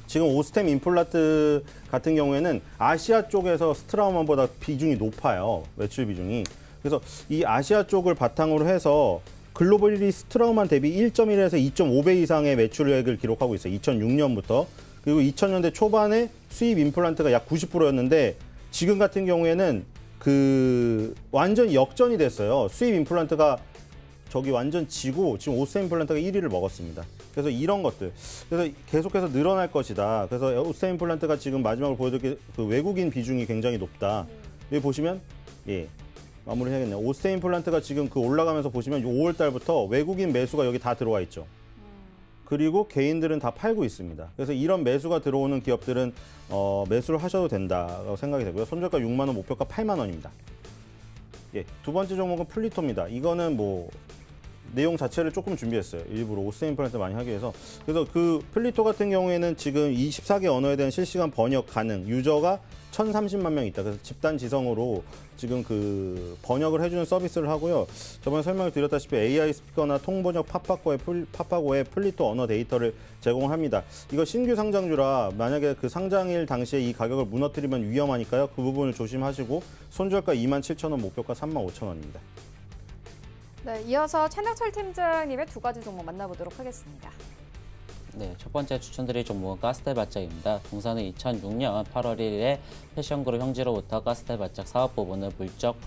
Speaker 3: 지금 오스템 임플란트 같은 경우에는 아시아 쪽에서 스트라우만보다 비중이 높아요. 매출 비중이. 그래서 이 아시아 쪽을 바탕으로 해서 글로벌 1위 스트라우만 대비 1.1에서 2.5배 이상의 매출액을 기록하고 있어요. 2006년부터. 그리고 2000년대 초반에 수입 임플란트가 약 90%였는데 지금 같은 경우에는 그 완전 역전이 됐어요. 수입 임플란트가 저기 완전 지고 지금 오스템 임플란트가 1위를 먹었습니다. 그래서 이런 것들. 그래서 계속해서 늘어날 것이다. 그래서 오스템 임플란트가 지금 마지막으로 보여드릴 그 외국인 비중이 굉장히 높다. 여기 보시면 마무리 해야겠네요. 오스템 임플란트가 지금 그 올라가면서 보시면 5월 달부터 외국인 매수가 여기 다 들어와 있죠. 그리고 개인들은 다 팔고 있습니다. 그래서 이런 매수가 들어오는 기업들은 매수를 하셔도 된다고 생각이 되고요. 손절가 6만 원, 목표가 8만 원입니다. 예, 두 번째 종목은 플리토입니다. 이거는 뭐 내용 자체를 조금 준비했어요. 일부러 오스 임플란트 많이 하기 위해서. 그래서 그 플리토 같은 경우에는 지금 24개 언어에 대한 실시간 번역 가능, 유저가 1,030만 명 있다. 그래서 집단 지성으로 지금 그 번역을 해주는 서비스를 하고요. 저번에 설명을 드렸다시피 AI 스피커나 통번역 팝하고의 플리토 언어 데이터를 제공합니다. 이거 신규 상장주라 만약에 그 상장일 당시에 이 가격을 무너뜨리면 위험하니까요. 그 부분을 조심하시고 손절가 27,000원, 목표가 35,000원입니다.
Speaker 1: 네, 이어서 최낙철 팀장님의 두 가지 종목 만나보도록 하겠습니다.
Speaker 4: 네, 첫 번째 추천드릴 종목은 가스텔바짝입니다. 동사는 2006년 8월 1일에 패션그룹 형지로부터 가스텔바짝 사업 부분을 물적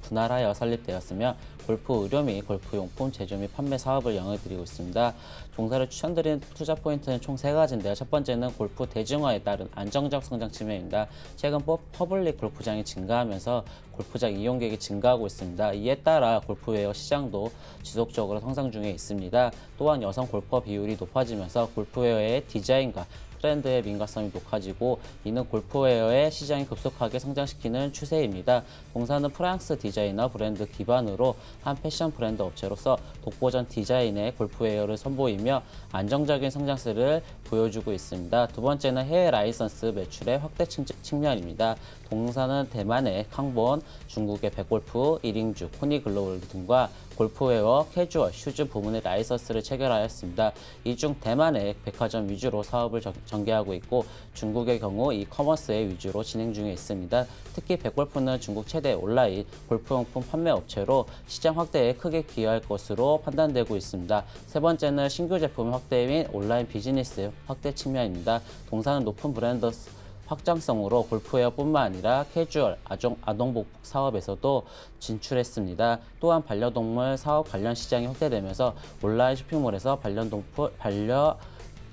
Speaker 4: 분할하여 설립되었으며 골프 의료 및 골프용품 제조 및 판매 사업을 영위드리고 있습니다. 종사를 추천드린 투자 포인트는 총 3가지인데요. 첫 번째는 골프 대중화에 따른 안정적 성장 측면입니다. 최근 퍼블릭 골프장이 증가하면서 골프장 이용객이 증가하고 있습니다. 이에 따라 골프웨어 시장도 지속적으로 성장 중에 있습니다. 또한 여성 골퍼 비율이 높아지면서 골프웨어의 디자인과 트렌드의 민감성이 높아지고 이는 골프웨어의 시장이 급속하게 성장시키는 추세입니다. 동사는 프랑스 디자이너 브랜드 기반으로 한 패션 브랜드 업체로서 독보적 디자인의 골프웨어를 선보이며 안정적인 성장세를 보여주고 있습니다. 두 번째는 해외 라이선스 매출의 확대 측면입니다. 동사는 대만의 캉본, 중국의 백골프, 이링주, 코니글로벌 등과 골프웨어, 캐주얼, 슈즈 부문의 라이선스를 체결하였습니다. 이 중 대만의 백화점 위주로 사업을 전개하고 있고 중국의 경우 이커머스의 위주로 진행 중에 있습니다. 특히 백골프는 중국 최대 온라인 골프용품 판매 업체로 시장 확대에 크게 기여할 것으로 판단되고 있습니다. 세 번째는 신규 제품 확대 및 온라인 비즈니스 확대 측면입니다. 동사는 높은 브랜드 확장성으로 골프웨어뿐만 아니라 캐주얼, 아동복복 사업에서도 진출했습니다. 또한 반려동물 사업 관련 시장이 확대되면서 온라인 쇼핑몰에서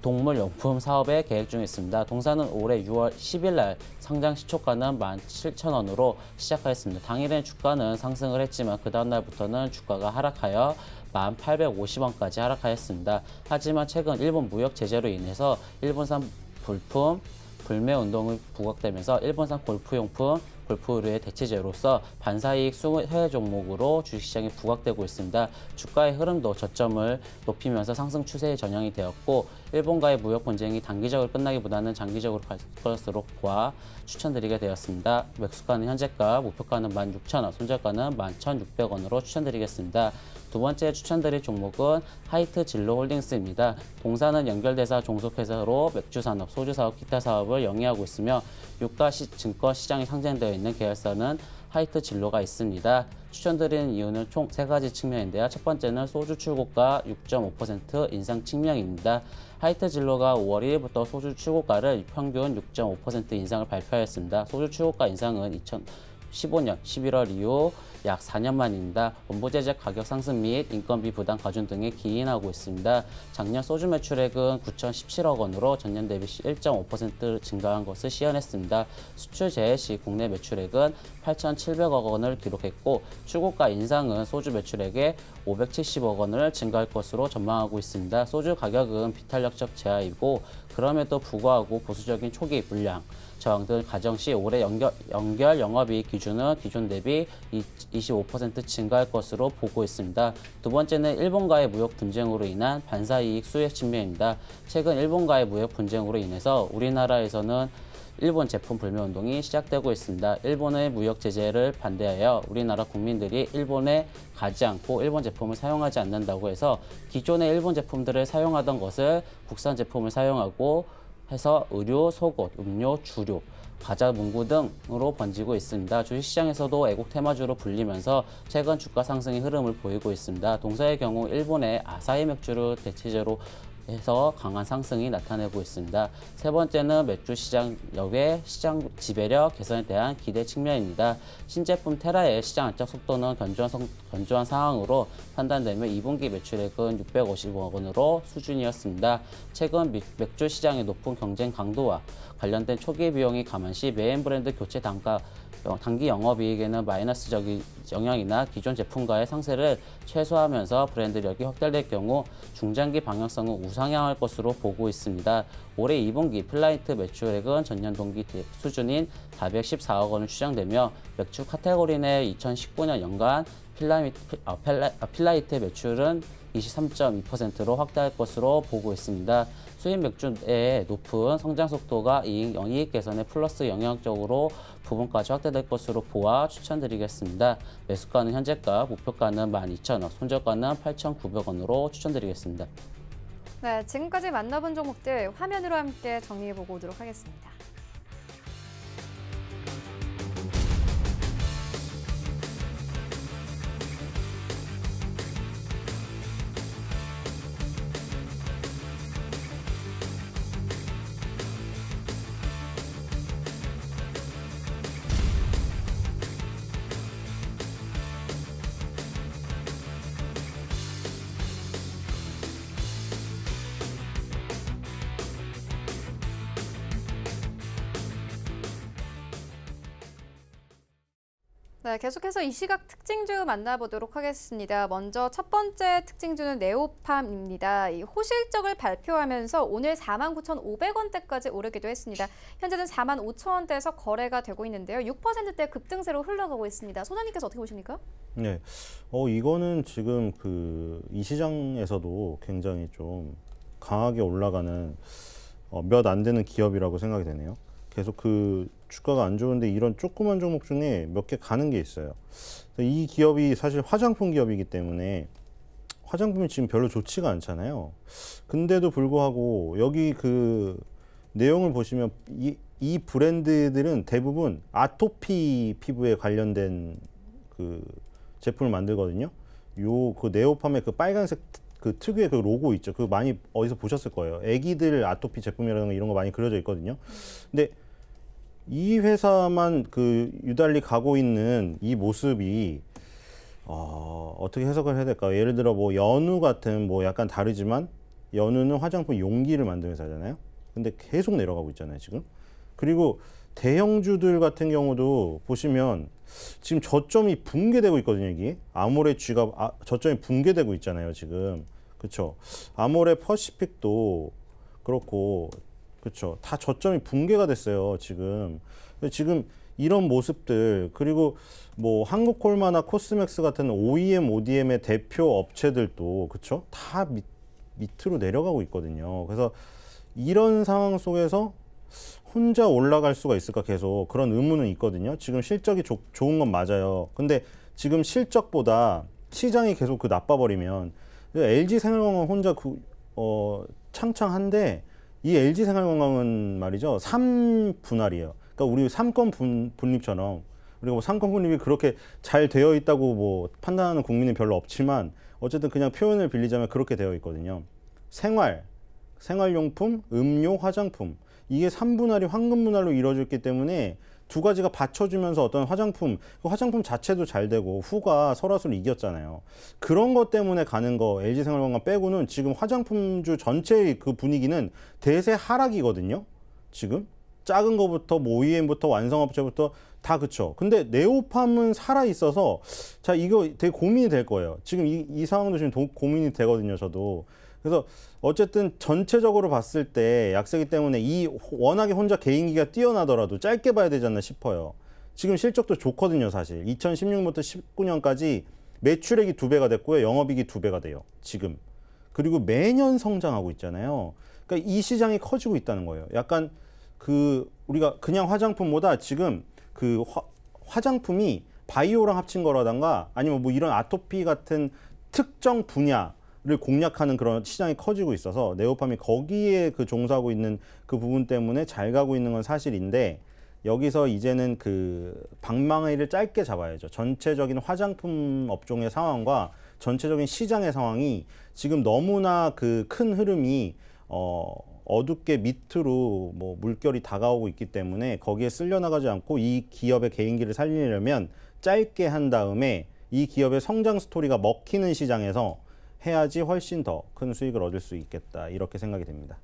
Speaker 4: 동물용품 사업에 계획 중에 있습니다. 동사는 올해 6월 10일 날 상장 시초가는 17,000원으로 시작하였습니다. 당일엔 주가는 상승을 했지만 그 다음 날부터는 주가가 하락하여 1,850원까지 하락하였습니다. 하지만 최근 일본 무역 제재로 인해서 일본산 불품 불매 운동이 부각되면서 일본산 골프용품, 골프의료의 대체제로서 반사이익 해외 종목으로 주식시장이 부각되고 있습니다. 주가의 흐름도 저점을 높이면서 상승 추세에 전향이 되었고 일본과의 무역 분쟁이 단기적으로 끝나기보다는 장기적으로 갈 것으로 봐 추천드리게 되었습니다. 매수가는 현재가, 목표가는 16,000원, 손절가는 11,600원으로 추천드리겠습니다. 두 번째 추천드릴 종목은 하이트 진로 홀딩스입니다. 동사는 연결대사 종속회사로 맥주산업, 소주사업, 기타 사업을 영위하고 있으며 유가 증권 시장에 상장되어 있는 계열사는 하이트 진로가 있습니다. 추천드리는 이유는 총 3가지 측면인데요. 첫 번째는 소주 출고가 6.5% 인상 측면입니다. 하이트 진로가 5월 1일부터 소주 출고가를 평균 6.5% 인상을 발표하였습니다. 소주 출고가 인상은 2015년 11월 이후 약 4년 만입니다. 원부제재 가격 상승 및 인건비 부담 가중 등에 기인하고 있습니다. 작년 소주 매출액은 9,017억 원으로 전년 대비 1.5% 증가한 것을 시현했습니다. 수출 제외 시 국내 매출액은 8,700억 원을 기록했고 출고가 인상은 소주 매출액의 570억 원을 증가할 것으로 전망하고 있습니다. 소주 가격은 비탄력적 제하이고 그럼에도 불구하고 보수적인 초기 물량 저항 등 가정 시 올해 연결 영업이익 기준은 기존 대비 25% 증가할 것으로 보고 있습니다. 두 번째는 일본과의 무역 분쟁으로 인한 반사이익 수혜 측면입니다. 최근 일본과의 무역 분쟁으로 인해서 우리나라에서는 일본 제품 불매 운동이 시작되고 있습니다. 일본의 무역 제재를 반대하여 우리나라 국민들이 일본에 가지 않고 일본 제품을 사용하지 않는다고 해서 기존의 일본 제품들을 사용하던 것을 국산 제품을 사용하고 해서 의류, 속옷, 음료, 주류, 과자, 문구 등으로 번지고 있습니다. 주식시장에서도 애국 테마주로 불리면서 최근 주가 상승의 흐름을 보이고 있습니다. 동사의 경우 일본의 아사히 맥주를 대체제로 해서 강한 상승이 나타내고 있습니다. 세 번째는 맥주 시장력의 시장 지배력 개선에 대한 기대 측면입니다. 신제품 테라의 시장 안착 속도는 견조한 상황으로 판단되며 2분기 매출액은 650억 원으로 수준이었습니다. 최근 맥주 시장의 높은 경쟁 강도와 관련된 초기 비용이 감안시 메인 브랜드 교체 단가 단기 영업이익에는 마이너스적인 영향이나 기존 제품과의 상세를 최소화하면서 브랜드력이 확대될 경우 중장기 방향성은 우상향할 것으로 보고 있습니다. 올해 2분기 필라이트 매출액은 전년 동기 수준인 414억 원을 추정되며 맥주 카테고리 내 2019년 연간 필라이트 매출은 23.2%로 확대할 것으로 보고 있습니다. 수입 맥주의 높은 성장 속도가 영이익 개선에 플러스 영향적으로 부분까지 확대될 것으로 보아 추천드리겠습니다. 매수가는 현재가, 목표가는 12,000원, 손절가는 8,900원으로 추천드리겠습니다.
Speaker 1: 네, 지금까지 만나본 종목들 화면으로 함께 정리해보고 오도록 하겠습니다. 네, 계속해서 이 시각 특징주 만나보도록 하겠습니다. 먼저 첫 번째 특징주는 네오팜입니다. 이 호실적을 발표하면서 오늘 49,500원대까지 오르기도 했습니다. 현재는 45,000원대에서 거래가 되고 있는데요. 6%대 급등세로 흘러가고 있습니다. 소장님께서 어떻게 보십니까?
Speaker 3: 네, 이거는 지금 이 시장에서도 굉장히 좀 강하게 올라가는 몇 안 되는 기업이라고 생각이 되네요. 계속 주가가 안 좋은데 이런 조그만 종목 중에 몇 개 가는 게 있어요. 이 기업이 사실 화장품 기업이기 때문에 화장품이 지금 별로 좋지가 않잖아요. 근데도 불구하고 여기 내용을 보시면 이 브랜드들은 대부분 아토피 피부에 관련된 제품을 만들거든요. 네오팜의 빨간색 특유의 로고 있죠. 많이 어디서 보셨을 거예요. 애기들 아토피 제품이라는 이런 거 많이 그려져 있거든요. 근데 이 회사만 유달리 가고 있는 이 모습이 어떻게 해석을 해야 될까요? 예를 들어 연우 같은 약간 다르지만 연우는 화장품 용기를 만드는 회사잖아요. 근데 계속 내려가고 있잖아요, 지금. 그리고 대형주들 같은 경우도 보시면 지금 저점이 붕괴되고 있거든요, 이게. 아모레 G가 저점이 붕괴되고 있잖아요, 지금. 그쵸? 아모레 퍼시픽도 그렇고, 그쵸? 다 저점이 붕괴가 됐어요, 지금. 지금 이런 모습들, 그리고 한국콜마나 코스맥스 같은 OEM, ODM의 대표 업체들도, 그쵸? 다 밑으로 내려가고 있거든요. 그래서 이런 상황 속에서 혼자 올라갈 수가 있을까, 계속 그런 의문은 있거든요. 지금 실적이 좋은 건 맞아요. 근데 지금 실적보다 시장이 계속 나빠버리면 LG생활건강 혼자 창창한데 이 LG생활건강은 말이죠, 3분할이에요. 그러니까 우리 삼권 분립처럼, 그리고 삼권 분립이 그렇게 잘 되어 있다고 판단하는 국민은 별로 없지만 어쨌든 그냥 표현을 빌리자면 그렇게 되어 있거든요. 생활용품, 음료, 화장품, 이게 3분할이 황금분할로 이루어졌기 때문에 두 가지가 받쳐주면서 어떤 화장품 자체도 잘 되고 후가 설화수를 이겼잖아요. 그런 것 때문에 가는 거 LG생활건강 빼고는 지금 화장품주 전체의 분위기는 대세 하락이거든요. 지금 작은 거부터 OEM부터 완성업체부터 다 그쵸. 근데 네오팜은 살아 있어서 자, 이거 되게 고민이 될 거예요. 지금 이 상황도 지금 고민이 되거든요, 저도. 그래서 어쨌든 전체적으로 봤을 때 약세기 때문에 워낙에 혼자 개인기가 뛰어나더라도 짧게 봐야 되지 않나 싶어요. 지금 실적도 좋거든요, 사실. 2016년부터 19년까지 매출액이 2배가 됐고요. 영업이익이 2배가 돼요, 지금. 그리고 매년 성장하고 있잖아요. 그러니까 이 시장이 커지고 있다는 거예요. 약간 우리가 그냥 화장품보다 지금 화장품이 바이오랑 합친 거라던가 아니면 이런 아토피 같은 특정 분야를 공략하는 그런 시장이 커지고 있어서 네오팜이 거기에 종사하고 있는 그 부분 때문에 잘 가고 있는 건 사실인데, 여기서 이제는 방망이를 짧게 잡아야죠. 전체적인 화장품 업종의 상황과 전체적인 시장의 상황이 지금 너무나 큰 흐름이 어둡게 밑으로 물결이 다가오고 있기 때문에 거기에 쓸려나가지 않고 이 기업의 개인기를 살리려면 짧게 한 다음에 이 기업의 성장 스토리가 먹히는 시장에서 해야지 훨씬 더 큰 수익을 얻을 수 있겠다, 이렇게 생각이 됩니다.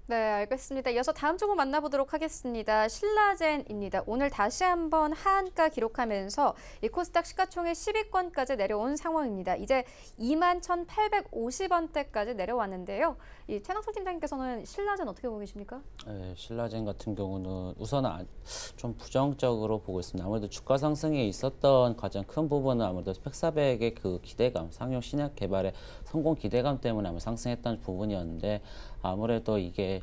Speaker 1: 네, 알겠습니다. 이어서 다음 종목 만나보도록 하겠습니다. 신라젠입니다. 오늘 다시 한번 하한가 기록하면서 이 코스닥 시가총액 10위권까지 내려온 상황입니다. 이제 21,850원대까지 내려왔는데요. 이 최낙설 팀장님께서는 신라젠 어떻게 보고 계십니까?
Speaker 4: 네, 신라젠 같은 경우는 우선은 좀 부정적으로 보고 있습니다. 아무래도 주가 상승에 있었던 가장 큰 부분은 아무래도 팩사백의 그 기대감, 상용 신약 개발의 성공 기대감 때문에 아마 상승했던 부분이었는데 아무래도 이게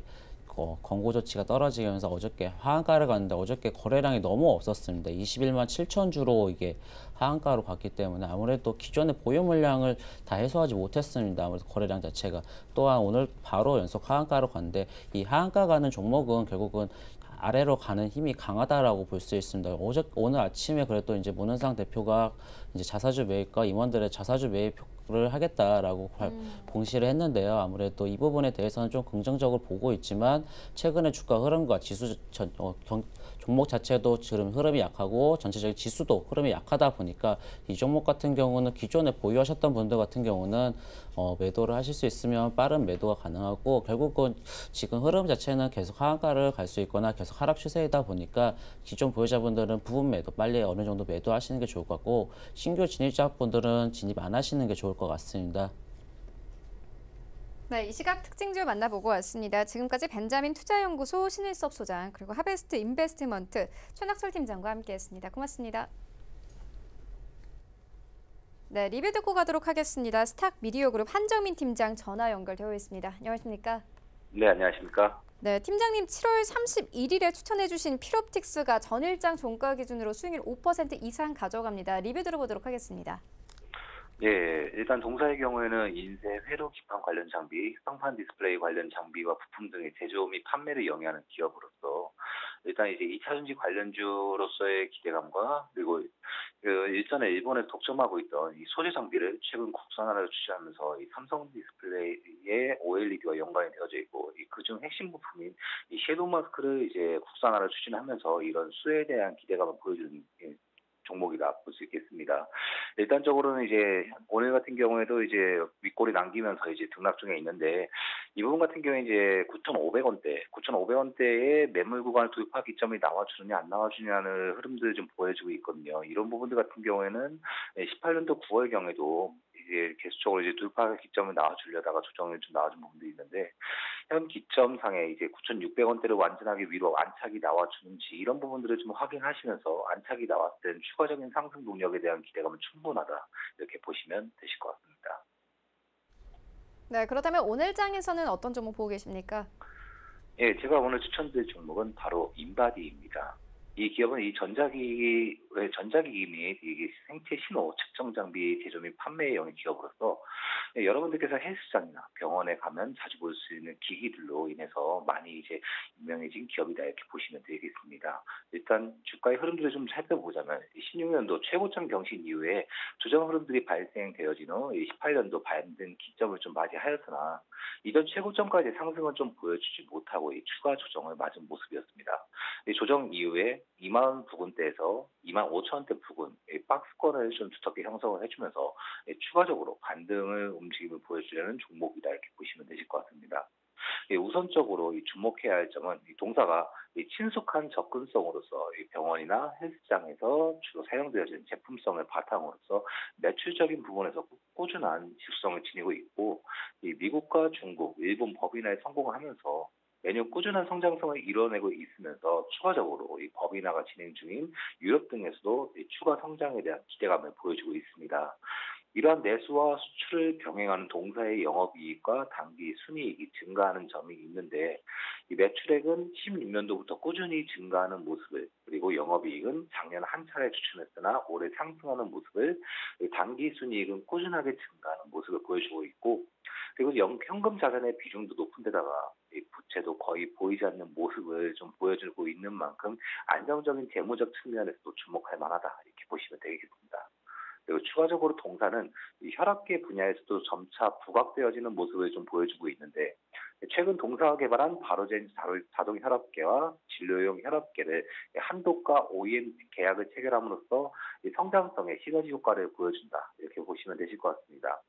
Speaker 4: 권고 조치가 떨어지면서 어저께 하한가를 갔는데 어저께 거래량이 너무 없었습니다. 21만 7천 주로 이게 하한가로 갔기 때문에 아무래도 기존의 보유 물량을 다 해소하지 못했습니다. 아무래도 거래량 자체가 또한 오늘 바로 연속 하한가로 갔는데 이 하한가 가는 종목은 결국은 아래로 가는 힘이 강하다라고 볼 수 있습니다. 오늘 아침에 그래도 이제 문은상 대표가 이제 자사주 매입과 임원들의 자사주 매입을 하겠다라고 공시를 했는데요. 아무래도 이 부분에 대해서는 좀 긍정적으로 보고 있지만 최근의 주가 흐름과 종목 자체도 지금 흐름이 약하고 전체적인 지수도 흐름이 약하다 보니까 이 종목 같은 경우는 기존에 보유하셨던 분들 같은 경우는 매도를 하실 수 있으면 빠른 매도가 가능하고 결국은 지금 흐름 자체는 계속 하한가를 갈 수 있거나 계속 하락 추세이다 보니까 기존 보유자분들은 부분 매도 빨리 어느 정도 매도하시는 게 좋을 것 같고 신규 진입자분들은 진입 안 하시는 게 좋을 것 같습니다.
Speaker 1: 네, 이 시각 특징주 만나보고 왔습니다. 지금까지 벤자민 투자연구소 신일섭 소장 그리고 하베스트 인베스트먼트 최낙설 팀장과 함께했습니다. 고맙습니다. 네, 리뷰 듣고 가도록 하겠습니다. 스탁 미디어 그룹 한정민 팀장 전화 연결되어 있습니다. 안녕하십니까?
Speaker 5: 네, 안녕하십니까?
Speaker 1: 네, 팀장님 7월 31일에 추천해주신 필옵틱스가 전일장 종가 기준으로 수익률 5% 이상 가져갑니다. 리뷰 들어보도록 하겠습니다.
Speaker 5: 예, 일단 동사의 경우에는 인쇄, 회로 기판 관련 장비, 형판 디스플레이 관련 장비와 부품 등의 제조 및 판매를 영위하는 기업으로서 일단 이제 2차 전지 관련주로서의 기대감과 그리고 일전에 일본에서 독점하고 있던 이 소재 장비를 최근 국산화를 추진하면서 이 삼성 디스플레이의 OLED와 연관이 되어져 있고 그중 핵심 부품인 이 섀도우 마스크를 이제 국산화를 추진하면서 이런 수혜에 대한 기대감을 보여주는 종목이다 볼 수 있겠습니다. 일단적으로는 이제 오늘 같은 경우에도 이제 윗골이 남기면서 이제 등락 중에 있는데 이 부분 같은 경우에 이제 9,500원대의 매물 구간을 돌파 기점이 나와주느냐 안 나와주느냐는 흐름들을 좀 보여주고 있거든요. 이런 부분들 같은 경우에는 18년도 9월경에도 이제 계속적으로 이제 돌파 기점을 나와주려다가 조정을 좀 나와준 부분도 있는데 현 기점상에 이제 9,600원대를 완전하게 위로 안착이 나와주는지 이런 부분들을 좀 확인하시면서 안착이 나왔을 땐 추가적인 상승 동력에 대한 기대감은 충분하다 이렇게 보시면 되실 것 같습니다.
Speaker 1: 네, 그렇다면 오늘 장에서는 어떤 종목 보고 계십니까?
Speaker 5: 예, 제가 오늘 추천드릴 종목은 바로 인바디입니다. 이 기업은 이 전자기기 및 생체 신호 측정 장비 제조 및 판매에 영위 기업으로서 여러분들께서 헬스장이나 병원에 가면 자주 볼 수 있는 기기들로 인해서 많이 이제 유명해진 기업이다 이렇게 보시면 되겠습니다. 일단 주가의 흐름들을 좀 살펴보자면 16년도 최고점 경신 이후에 조정 흐름들이 발생되어진 후 18년도 반등 기점을 좀 맞이하였으나 이전 최고점까지 상승은 좀 보여주지 못하고 추가 조정을 맞은 모습이었습니다. 조정 이후에 2만 원 부근대에서 2만 5천 원대 부근 박스권을 좀 두텁게 형성을 해주면서 추가적으로 반등을 움직임을 보여주려는 종목이다 이렇게 보시면 되실 것 같습니다. 우선적으로 주목해야 할 점은 동사가 친숙한 접근성으로서 병원이나 헬스장에서 주로 사용되어지는 제품성을 바탕으로서 매출적인 부분에서 꾸준한 지수성을 지니고 있고 미국과 중국, 일본 법인화에 성공을 하면서 매년 꾸준한 성장성을 이뤄내고 있으면서 추가적으로 법인화가 진행 중인 유럽 등에서도 추가 성장에 대한 기대감을 보여주고 있습니다. 이러한 내수와 수출을 병행하는 동사의 영업이익과 당기 순이익이 증가하는 점이 있는데 이 매출액은 16년도부터 꾸준히 증가하는 모습을 그리고 영업이익은 작년 한 차례 추천했으나 올해 상승하는 모습을 당기 순이익은 꾸준하게 증가하는 모습을 보여주고 있고 그리고 현금 자산의 비중도 높은 데다가 부채도 거의 보이지 않는 모습을 좀 보여주고 있는 만큼 안정적인 재무적 측면에서도 주목할 만하다 이렇게 보시면 되겠습니다. 그리고 추가적으로 동사는 혈압계 분야에서도 점차 부각되어지는 모습을 좀 보여주고 있는데 최근 동사가 개발한 바로젠 자동 혈압계와 진료용 혈압계를 한독과 OEM 계약을 체결함으로써 성장성의 시너지 효과를 보여준다 이렇게 보시면 되실 것 같습니다.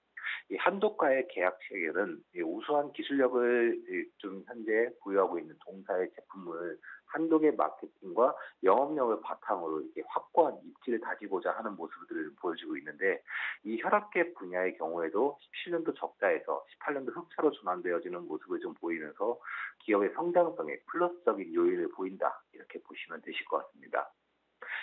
Speaker 5: 이 한독과의 계약 체결은 이 우수한 기술력을 좀 현재 보유하고 있는 동사의 제품을 한독의 마케팅과 영업력을 바탕으로 이렇게 확고한 입지를 다지고자 하는 모습들을 보여주고 있는데, 이 혈압계 분야의 경우에도 17년도 적자에서 18년도 흑자로 전환되어지는 모습을 좀 보이면서 기업의 성장성에 플러스적인 요인을 보인다, 이렇게 보시면 되실 것 같습니다.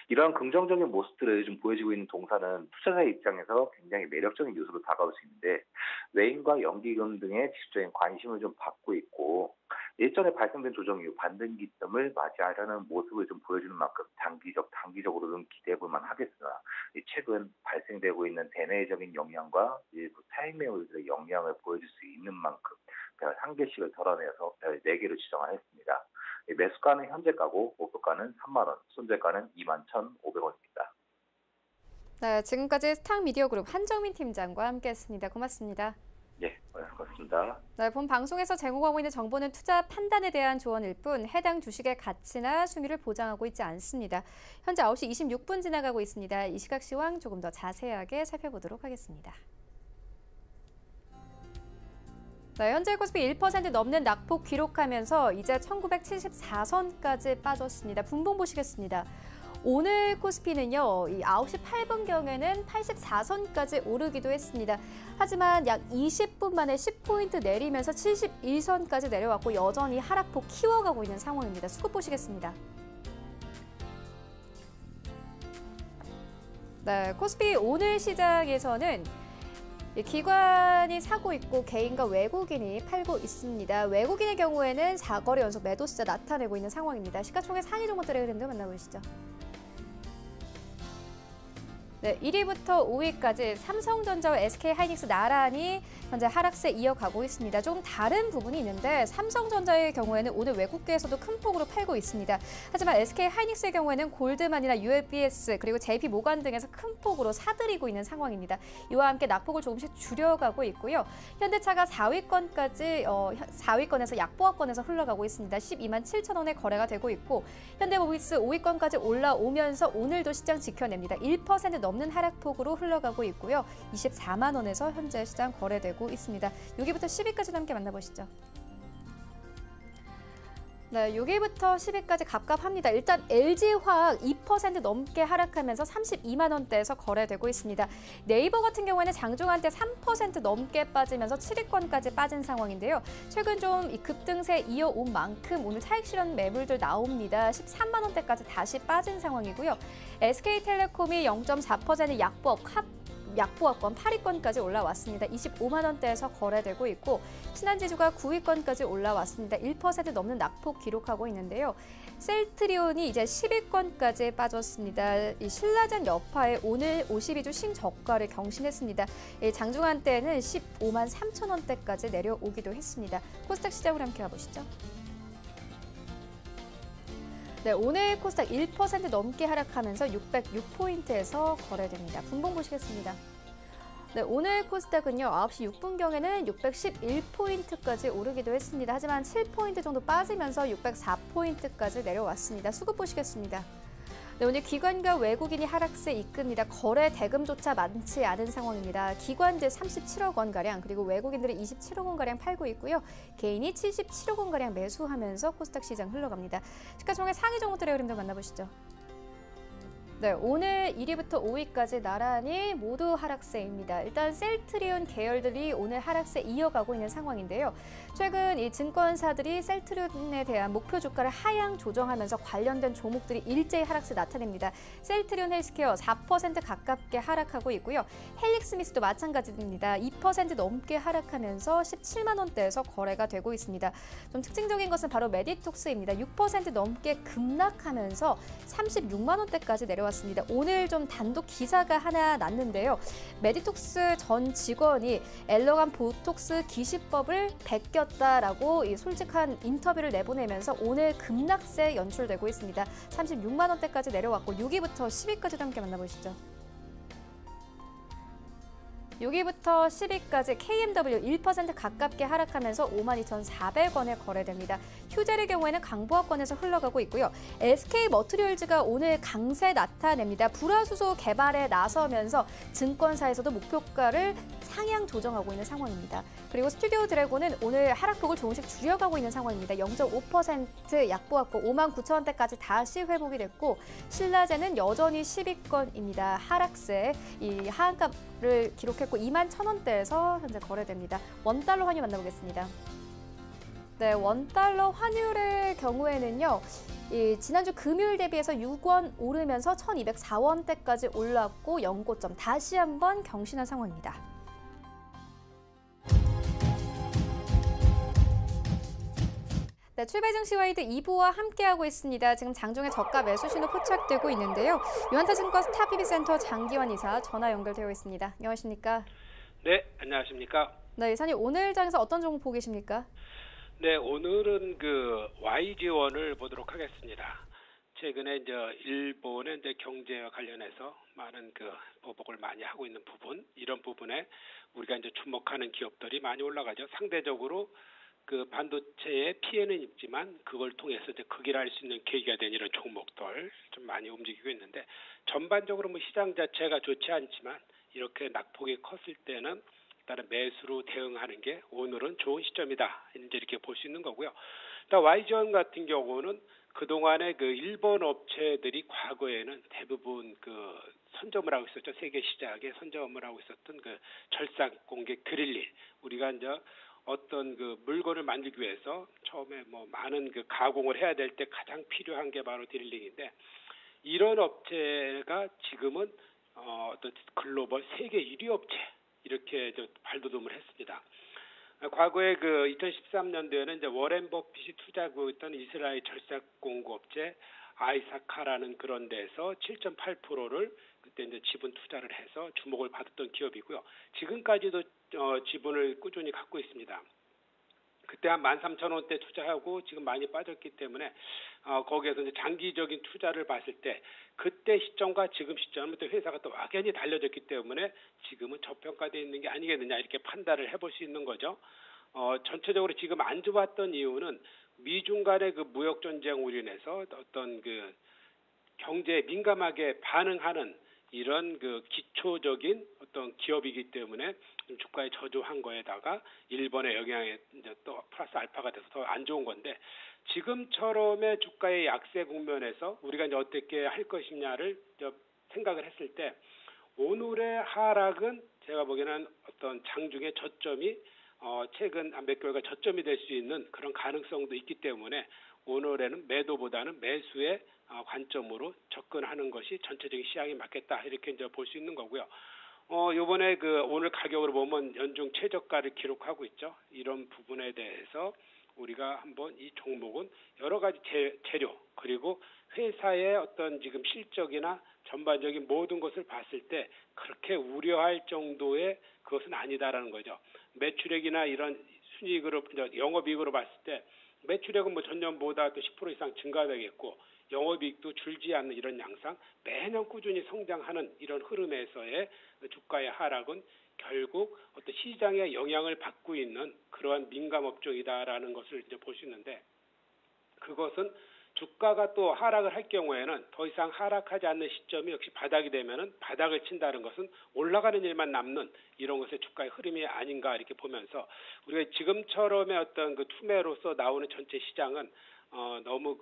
Speaker 5: 이러한 긍정적인 모습들을 좀 보여주고 있는 동사는 투자자의 입장에서 굉장히 매력적인 요소로 다가올 수 있는데, 외인과 연기금 등의 지속적인 관심을 좀 받고 있고, 일전에 발생된 조정 이후 반등기점을 맞이하려는 모습을 좀 보여주는 만큼 단기적으로 좀 기대해볼만 하겠으나, 최근 발생되고 있는 대내적인 영향과 일부 차익 매물들의 영향을 보여줄 수 있는 만큼 별 1개씩을 덜어내서 별 4개로 지정하였습니다. 매수가는 현재가고 목표가는 3만 원, 손절가는 21,500원입니다.
Speaker 1: 네, 지금까지 스탁미디어그룹 한정민 팀장과 함께했습니다. 고맙습니다.
Speaker 5: 네, 고맙습니다.
Speaker 1: 네, 본 방송에서 제공하고 있는 정보는 투자 판단에 대한 조언일 뿐 해당 주식의 가치나 수익률을 보장하고 있지 않습니다. 현재 9시 26분 지나가고 있습니다. 이 시각 시황 조금 더 자세하게 살펴보도록 하겠습니다. 네, 현재 코스피 1% 넘는 낙폭 기록하면서 이제 1974선까지 빠졌습니다. 분봉 보시겠습니다. 오늘 코스피는요, 이 9시 8분경에는 84선까지 오르기도 했습니다. 하지만 약 20분 만에 10포인트 내리면서 71선까지 내려왔고 여전히 하락폭 키워가고 있는 상황입니다. 수급 보시겠습니다. 네, 코스피 오늘 시장에서는 기관이 사고 있고 개인과 외국인이 팔고 있습니다. 외국인의 경우에는 4거래 연속 매도세 나타내고 있는 상황입니다. 시가총액 상위 종목들의 흐름도 만나보시죠. 네, 1위부터 5위까지 삼성전자와 SK하이닉스 나란히 현재 하락세 이어가고 있습니다. 조금 다른 부분이 있는데 삼성전자의 경우에는 오늘 외국계에서도 큰 폭으로 팔고 있습니다. 하지만 SK하이닉스의 경우에는 골드만이나 UBS 그리고 JP모간 등에서 큰 폭으로 사들이고 있는 상황입니다. 이와 함께 낙폭을 조금씩 줄여가고 있고요. 현대차가 4위권에서 약보합권에서 흘러가고 있습니다. 12만 7천 원에 거래가 되고 있고 현대모비스 5위권까지 올라오면서 오늘도 시장 지켜냅니다. 1% 넘는 하락폭으로 흘러가고 있고요. 24만 원에서 현재 시장 거래되고 있습니다. 6위부터 10위까지 함께 만나보시죠. 네, 6위부터 10위까지 갑갑합니다. 일단 LG화학 2% 넘게 하락하면서 32만 원대에서 거래되고 있습니다. 네이버 같은 경우에는 장중한 때 3% 넘게 빠지면서 7위권까지 빠진 상황인데요. 최근 좀 이 급등세 이어온 만큼 오늘 차익 실현 매물들 나옵니다. 13만 원대까지 다시 빠진 상황이고요. SK텔레콤이 0.4% 약보합권 8위권까지 올라왔습니다. 25만 원대에서 거래되고 있고 신한지주가 9위권까지 올라왔습니다. 1% 넘는 낙폭 기록하고 있는데요. 셀트리온이 이제 10위권까지 빠졌습니다. 이 신라젠 여파에 오늘 52주 신저가를 경신했습니다. 장중한 때는 15만 3천 원대까지 내려오기도 했습니다. 코스닥 시장으로 함께 가보시죠. 네, 오늘 코스닥 1% 넘게 하락하면서 606포인트에서 거래됩니다. 분봉 보시겠습니다. 네, 오늘 코스닥은요, 9시 6분경에는 611포인트까지 오르기도 했습니다. 하지만 7포인트 정도 빠지면서 604포인트까지 내려왔습니다. 수급 보시겠습니다. 네, 오늘 기관과 외국인이 하락세 이끕니다. 거래 대금조차 많지 않은 상황입니다. 기관들 37억 원가량, 그리고 외국인들이 27억 원가량 팔고 있고요. 개인이 77억 원가량 매수하면서 코스닥 시장 흘러갑니다. 시가총액 상위 종목들의 흐름도 만나보시죠. 네, 오늘 1위부터 5위까지 나란히 모두 하락세입니다. 일단 셀트리온 계열들이 오늘 하락세 이어가고 있는 상황인데요. 최근 이 증권사들이 셀트리온에 대한 목표 주가를 하향 조정하면서 관련된 종목들이 일제히 하락세 나타냅니다. 셀트리온 헬스케어 4% 가깝게 하락하고 있고요. 헬릭스미스도 마찬가지입니다. 2% 넘게 하락하면서 17만 원대에서 거래가 되고 있습니다. 좀 특징적인 것은 바로 메디톡스입니다. 6% 넘게 급락하면서 36만 원대까지 내려왔습니다. 오늘 좀 단독 기사가 하나 났는데요. 메디톡스 전 직원이 엘러간 보톡스 기시법을 베꼈다라고 이 솔직한 인터뷰를 내보내면서 오늘 급락세 연출되고 있습니다. 36만 원대까지 내려왔고 6위부터 10위까지도 함께 만나보시죠. 6위부터 10위까지 KMW 1% 가깝게 하락하면서 52,400원에 거래됩니다. 휴젤의 경우에는 강보합권에서 흘러가고 있고요. SK머트리얼즈가 오늘 강세 나타냅니다. 불화수소 개발에 나서면서 증권사에서도 목표가를 상향 조정하고 있는 상황입니다. 그리고 스튜디오 드래곤은 오늘 하락폭을 조금씩 줄여가고 있는 상황입니다. 0.5% 약보합권 59,000원대까지 다시 회복이 됐고 신라제는 여전히 10위권입니다. 하락세 이 하한가를 기록했고 21,000원대에서 현재 거래됩니다. 원달러 환율 만나보겠습니다. 네, 원달러 환율의 경우에는요. 지난주 금요일 대비해서 6원 오르면서 1,204원대까지 올랐고 연고점 다시 한번 경신한 상황입니다. 네, 출발 증시 와이드 2부와 함께하고 있습니다. 지금 장중에 저가 매수 신호 포착되고 있는데요. 유한타증권 스타PB센터 장기환 이사 전화 연결되어 있습니다. 안녕하십니까?
Speaker 6: 네, 안녕하십니까?
Speaker 1: 네, 이사님 오늘 장에서 어떤 종목 보고 계십니까?
Speaker 6: 네, 오늘은 YG원을 보도록 하겠습니다. 최근에 이제 일본의 이제 경제와 관련해서 많은 보복을 많이 하고 있는 부분, 이런 부분에 우리가 이제 주목하는 기업들이 많이 올라가죠. 상대적으로 반도체에 피해는 있지만 그걸 통해서 이제 극일할 수 있는 계기가 된 이런 종목들 좀 많이 움직이고 있는데 전반적으로 시장 자체가 좋지 않지만 이렇게 낙폭이 컸을 때는 일단은 매수로 대응하는 게 오늘은 좋은 시점이다 이제 이렇게 볼 수 있는 거고요. 일단 YG원 같은 경우는 그동안에 일본 업체들이 과거에는 대부분 선점을 하고 있었죠. 세계 시장에 선점을 하고 있었던 절삭 공격 드릴링 우리가 이제 어떤 물건을 만들기 위해서 처음에 많은 가공을 해야 될 때 가장 필요한 게 바로 드릴링인데 이런 업체가 지금은 어떤 글로벌 세계 1위 업체 이렇게 발돋움을 했습니다. 과거에 2013년도에는 이제 워렌 버핏이 투자하고 있던 이스라엘 절삭 공구업체 아이사카라는 그런 데서 7.8%를 그때 이제 지분 투자를 해서 주목을 받았던 기업이고요. 지금까지도 지분을 꾸준히 갖고 있습니다. 그때 한 13,000원대 투자하고 지금 많이 빠졌기 때문에 거기에서 이제 장기적인 투자를 봤을 때 그때 시점과 지금 시점은 또 회사가 또 확연히 달라졌기 때문에 지금은 저평가되어 있는 게 아니겠느냐 이렇게 판단을 해볼 수 있는 거죠. 전체적으로 지금 안 좋았던 이유는 미중 간의 무역 전쟁으로 인해서 어떤 경제에 민감하게 반응하는 이런 기초적인 어떤 기업이기 때문에 주가에 저조한 거에다가 일본의 영향에 이제 또 플러스 알파가 돼서 더 안 좋은 건데 지금처럼의 주가의 약세 국면에서 우리가 이제 어떻게 할 것이냐를 생각을 했을 때 오늘의 하락은 제가 보기에는 어떤 장중의 저점이 최근 몇 개월간 저점이 될 수 있는 그런 가능성도 있기 때문에 오늘에는 매도보다는 매수의 관점으로 접근하는 것이 전체적인 시향에 맞겠다 이렇게 이제 볼 수 있는 거고요. 요번에 오늘 가격으로 보면 연중 최저가를 기록하고 있죠. 이런 부분에 대해서 우리가 한번 이 종목은 여러 가지 재료 그리고 회사의 어떤 지금 실적이나 전반적인 모든 것을 봤을 때 그렇게 우려할 정도의 그것은 아니다라는 거죠. 매출액이나 이런 순이익으로 영업이익으로 봤을 때 매출액은 전년보다 또 10% 이상 증가되겠고 영업이익도 줄지 않는 이런 양상 매년 꾸준히 성장하는 이런 흐름에서의 주가의 하락은 결국 어떤 시장의 영향을 받고 있는 그러한 민감 업종이다라는 것을 이제 볼 수 있는데 그것은 주가가 또 하락을 할 경우에는 더 이상 하락하지 않는 시점이 역시 바닥이 되면은 바닥을 친다는 것은 올라가는 일만 남는 이런 것의 주가의 흐름이 아닌가 이렇게 보면서 우리가 지금처럼의 어떤 투매로서 나오는 전체 시장은 너무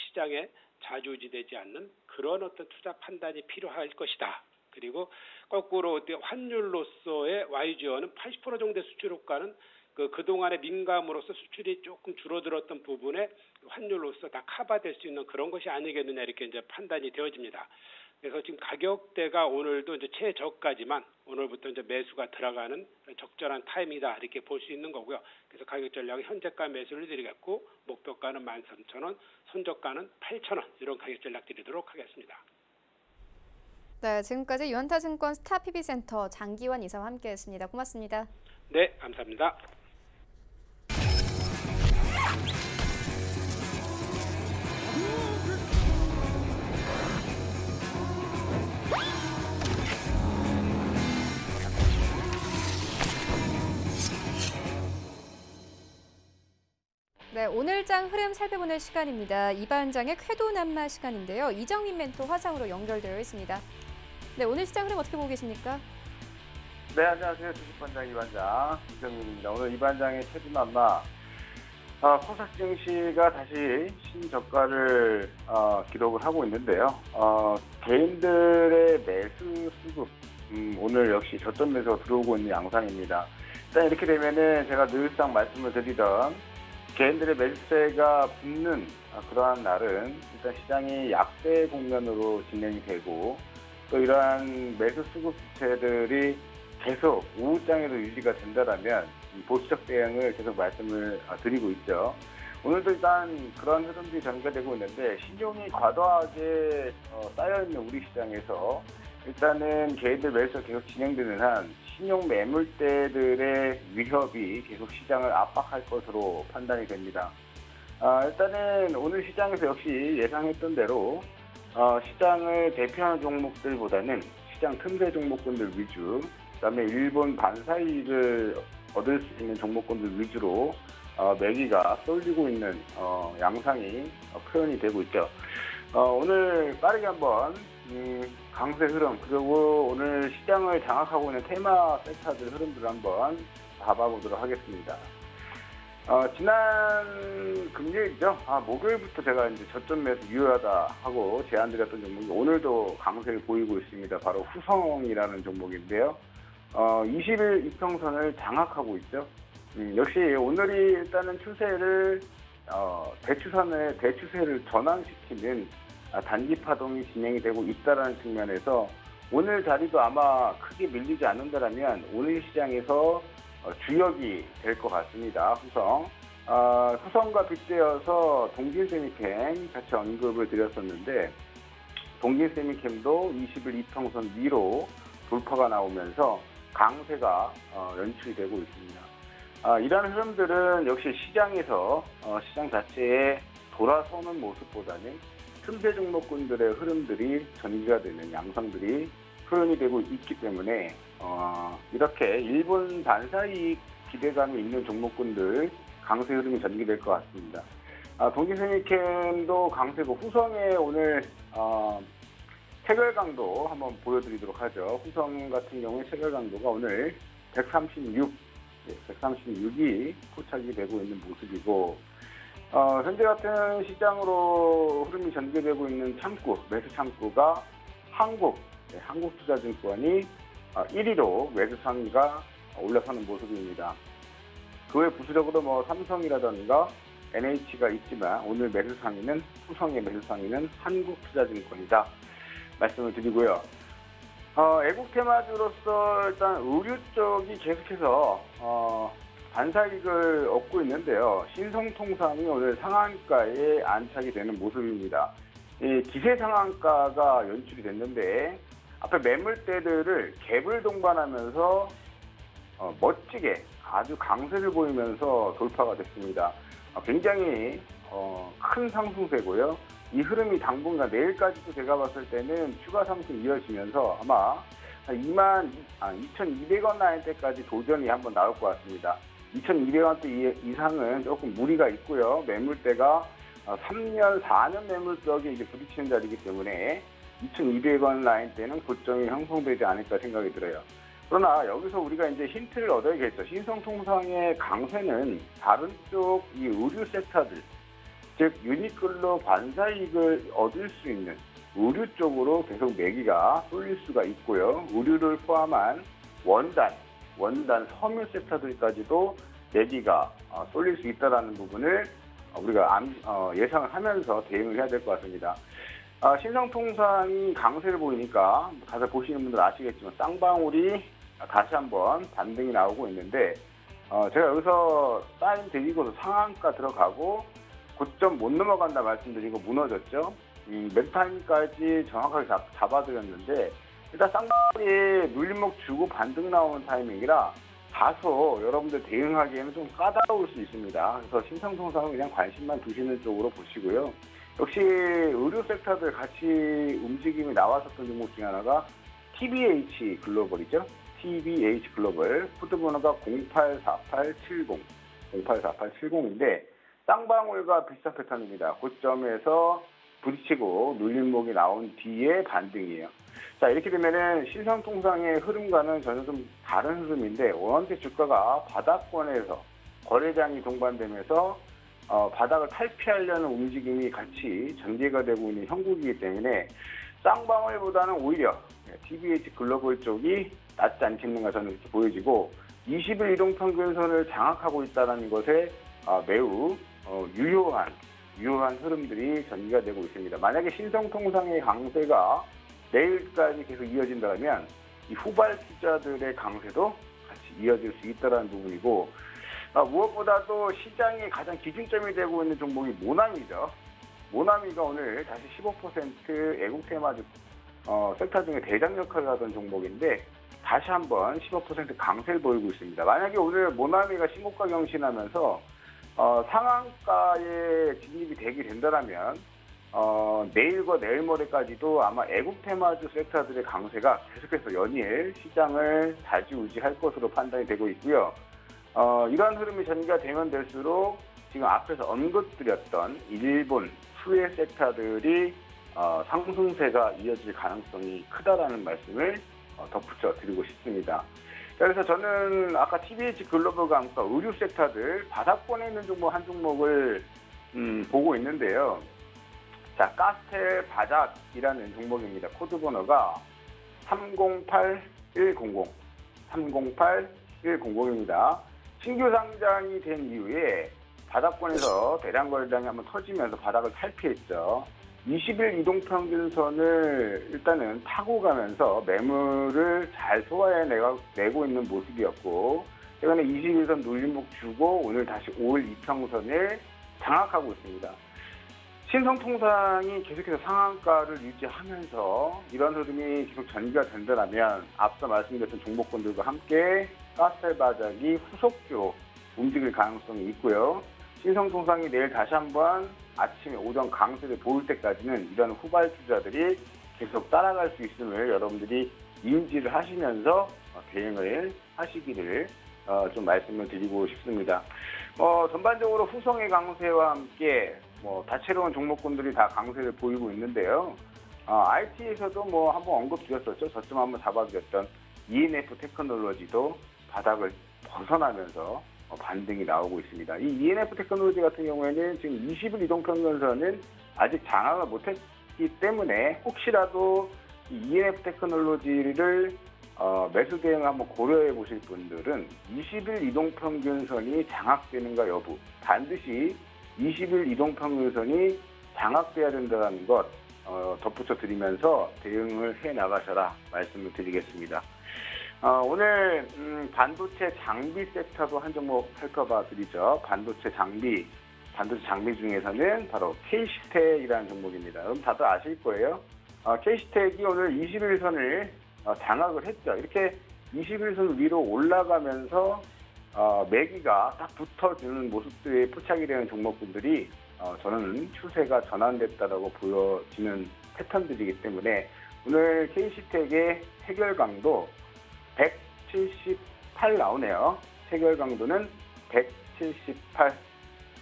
Speaker 6: 시장에 좌지우지되지 않는 그런 어떤 투자 판단이 필요할 것이다. 그리고 거꾸로 환율로서의 YG원은 80% 정도의 수출 효과는 그동안의 민감으로서 수출이 조금 줄어들었던 부분에 환율로서 다 커버될 수 있는 그런 것이 아니겠느냐 이렇게 이제 판단이 되어집니다. 그래서 지금 가격대가 오늘도 이제 최저가지만 오늘부터 이제 매수가 들어가는 적절한 타임이다 이렇게 볼 수 있는 거고요. 그래서 가격 전략은 현재가 매수를 드리겠고 목표가는 13,000원, 손저가는 8,000원 이런 가격 전략 드리도록 하겠습니다.
Speaker 1: 네, 지금까지 유한타증권 스타PB센터 장기환 이사와 함께했습니다. 고맙습니다.
Speaker 6: 네, 감사합니다.
Speaker 1: 네, 오늘 장 흐름 살펴보는 시간입니다. 이반장의 쾌도난마 시간인데요. 이정민 멘토 화상으로 연결되어 있습니다. 네, 오늘 시장 흐름 어떻게 보고 계십니까?
Speaker 7: 네, 안녕하세요. 주식반장 이반장 이정민입니다. 오늘 이반장의 쾌도난마 코스닥 증시가 다시 신저가를 기록을 하고 있는데요. 개인들의 매수 수급 오늘 역시 저점 매수가 들어오고 있는 양상입니다. 일단 이렇게 되면은 제가 늘상 말씀을 드리던 개인들의 매수세가 붙는 그러한 날은 일단 시장이 약세 국면으로 진행이 되고 또 이러한 매수 수급 주체들이 계속 우후장에도 유지가 된다라면 보수적 대응을 계속 말씀을 드리고 있죠. 오늘도 일단 그런 흐름들이 전개되고 있는데 신용이 과도하게 쌓여있는 우리 시장에서 일단은 개인들 매수가 계속 진행되는 한 신용 매물대들의 위협이 계속 시장을 압박할 것으로 판단이 됩니다. 일단은 오늘 시장에서 역시 예상했던 대로 시장을 대표하는 종목들보다는 시장 틈새 종목군들 위주, 그다음에 일본 반사이익을 얻을 수 있는 종목군들 위주로 매기가 쏠리고 있는 양상이 표현이 되고 있죠. 오늘 빠르게 한번 강세 흐름 그리고 오늘 시장을 장악하고 있는 테마 섹터들 흐름들을 한번 봐보도록 하겠습니다. 지난 금요일이죠. 목요일부터 제가 이제 저점 매수 유효하다 하고 제안드렸던 종목이 오늘도 강세를 보이고 있습니다. 바로 후성이라는 종목인데요. 20일 이평선을 장악하고 있죠. 역시 오늘이 일단은 추세를 대추세를 전환시키는 단기 파동이 진행이 되고 있다는 측면에서 오늘 자리도 아마 크게 밀리지 않는다면 오늘 시장에서 주역이 될 것 같습니다. 후성과 빗대어서 동진세미캠 같이 언급을 드렸었는데 동진세미캠도 20일 이평선 위로 돌파가 나오면서 강세가 연출이 되고 있습니다. 이러한 흐름들은 역시 시장에서 시장 자체에 돌아서는 모습보다는 틈새 종목군들의 흐름들이 전개가 되는 양상들이 표현이 되고 있기 때문에 이렇게 일본 반사이익 기대감이 있는 종목군들 강세 흐름이 전개될 것 같습니다. 동진세미캠도 강세고 후성의 오늘 체결 강도 한번 보여드리도록 하죠. 후성 같은 경우에 체결 강도가 오늘 136이 포착이 되고 있는 모습이고 현재 같은 시장으로 흐름이 전개되고 있는 창구, 매수 창구가 한국투자증권이 1위로 매수 상위가 올라서는 모습입니다. 그 외 부수적으로 삼성이라든가 NH가 있지만 오늘 매수 상위는 후성의 매수 상위는 한국투자증권이다 말씀을 드리고요. 애국 테마주로서 일단 의류 쪽이 계속해서 반사이익을 얻고 있는데요. 신성통상이 오늘 상한가에 안착이 되는 모습입니다. 이 기세 상한가가 연출이 됐는데 앞에 매물대들을 갭을 동반하면서 멋지게 아주 강세를 보이면서 돌파가 됐습니다. 굉장히 큰 상승세고요. 이 흐름이 당분간 내일까지도 제가 봤을 때는 추가 상승 이어지면서 아마 2200원 라인대까지 도전이 한번 나올 것 같습니다. 2200원대 이상은 조금 무리가 있고요. 매물대가 3년, 4년 매물벽에 이제 부딪히는 자리이기 때문에 2200원 라인대는 고점이 형성되지 않을까 생각이 들어요. 그러나 여기서 우리가 이제 힌트를 얻어야겠죠. 신성통상의 강세는 다른 쪽 이 의류 섹터들, 즉 유니클로 반사이익을 얻을 수 있는 의류 쪽으로 계속 매기가 쏠릴 수가 있고요. 의류를 포함한 원단, 섬유 섹터들까지도 매기가 쏠릴 수 있다는 부분을 우리가 예상을 하면서 대응을 해야 될 것 같습니다. 신성통상이 강세를 보이니까 가서 보시는 분들 아시겠지만 쌍방울이 다시 한번 반등이 나오고 있는데 제가 여기서 사인 드리고서 상한가 들어가고 고점 못 넘어간다 말씀드리고 무너졌죠. 매수 타이밍까지 정확하게 잡아드렸는데 일단 쌍방울이 눌림목 주고 반등 나오는 타이밍이라 다소 여러분들 대응하기에는 좀 까다로울 수 있습니다. 그래서 신성통상은 그냥 관심만 두시는 쪽으로 보시고요. 역시 의료 섹터들 같이 움직임이 나왔었던 종목 중에 하나가 TBH 글로벌이죠. TBH 글로벌 푸드 번호가 084870인데 쌍방울과 비슷한 패턴입니다. 고점에서 부딪히고 눌림목이 나온 뒤에 반등이에요. 자, 이렇게 되면은 신성통상의 흐름과는 전혀 좀 다른 흐름인데, 원원대 주가가 바닥권에서 거래량이 동반되면서 바닥을 탈피하려는 움직임이 같이 전개가 되고 있는 형국이기 때문에 쌍방울보다는 오히려 TBH 글로벌 쪽이 낫지 않겠는가 저는 이렇게 보여지고, 20일 이동평균선을 장악하고 있다는 것에 매우 유효한 흐름들이 전개가 되고 있습니다. 만약에 신성통상의 강세가 내일까지 계속 이어진다면 이 후발 투자들의 강세도 같이 이어질 수 있다는 부분이고, 무엇보다도 시장의 가장 기준점이 되고 있는 종목이 모나미죠. 모나미가 오늘 다시 15% 애국 테마주 섹터 중에 대장 역할을 하던 종목인데 다시 한번 15% 강세를 보이고 있습니다. 만약에 오늘 모나미가 신고가 경신하면서 상한가에 진입이 되게 된다면 내일과 내일 모레까지도 아마 애국 테마주 섹터들의 강세가 계속해서 연일 시장을 좌지우지할 것으로 판단이 되고 있고요. 이러한 흐름이 전개가 되면 될수록 지금 앞에서 언급드렸던 일본 수혜 섹터들이 상승세가 이어질 가능성이 크다라는 말씀을 덧붙여 드리고 싶습니다. 그래서 저는 아까 TBH 글로벌 강과 의류 섹터들 바닥권에 있는 종목 한 종목을 보고 있는데요. 자, 가스텔 바닥이라는 종목입니다. 코드 번호가 308100입니다. 신규 상장이 된 이후에 바닥권에서 대량 거래량이 한번 터지면서 바닥을 탈피했죠. 20일 이동평균선을 일단은 타고 가면서 매물을 잘 소화해내고 있는 모습이었고, 최근에 21선 눌림목 주고 오늘 다시 5일 이평선을 장악하고 있습니다. 신성통상이 계속해서 상한가를 유지하면서 이런 흐름이 계속 전개가 된다면 앞서 말씀드렸던 종목군들과 함께 가스텔 바닥이 후속주로 움직일 가능성이 있고요. 신성통상이 내일 다시 한번 아침에 오전 강세를 보일 때까지는 이런 후발 투자들이 계속 따라갈 수 있음을 여러분들이 인지를 하시면서 대응을 하시기를 좀 말씀을 드리고 싶습니다. 전반적으로 후성의 강세와 함께 다채로운 종목군들이 다 강세를 보이고 있는데요. IT에서도 한번 언급드렸었죠. 저점 한번 잡아드렸던 ENF 테크놀로지도 바닥을 벗어나면서 반등이 나오고 있습니다. 이 ENF 테크놀로지 같은 경우에는 지금 20일 이동평균선은 아직 장악을 못했기 때문에 혹시라도 이 ENF 테크놀로지를 매수 대응을 한번 고려해 보실 분들은 20일 이동평균선이 장악되는가 여부, 반드시 20일 이동평균선이 장악돼야 된다는 것 덧붙여 드리면서 대응을 해 나가셔라 말씀을 드리겠습니다. 오늘 반도체 장비 섹터도 한 종목 살펴봐 드리죠. 반도체 장비 중에서는 바로 K시텍이라는 종목입니다. 그럼 다들 아실 거예요. K시텍이 오늘 21선을 장악을 했죠. 이렇게 21선 위로 올라가면서 매기가 딱 붙어주는 모습들에 포착이 되는 종목군들이 저는 추세가 전환됐다라고 보여지는 패턴들이기 때문에 오늘 K시텍의 해결 강도 178 나오네요. 해결 강도는 178.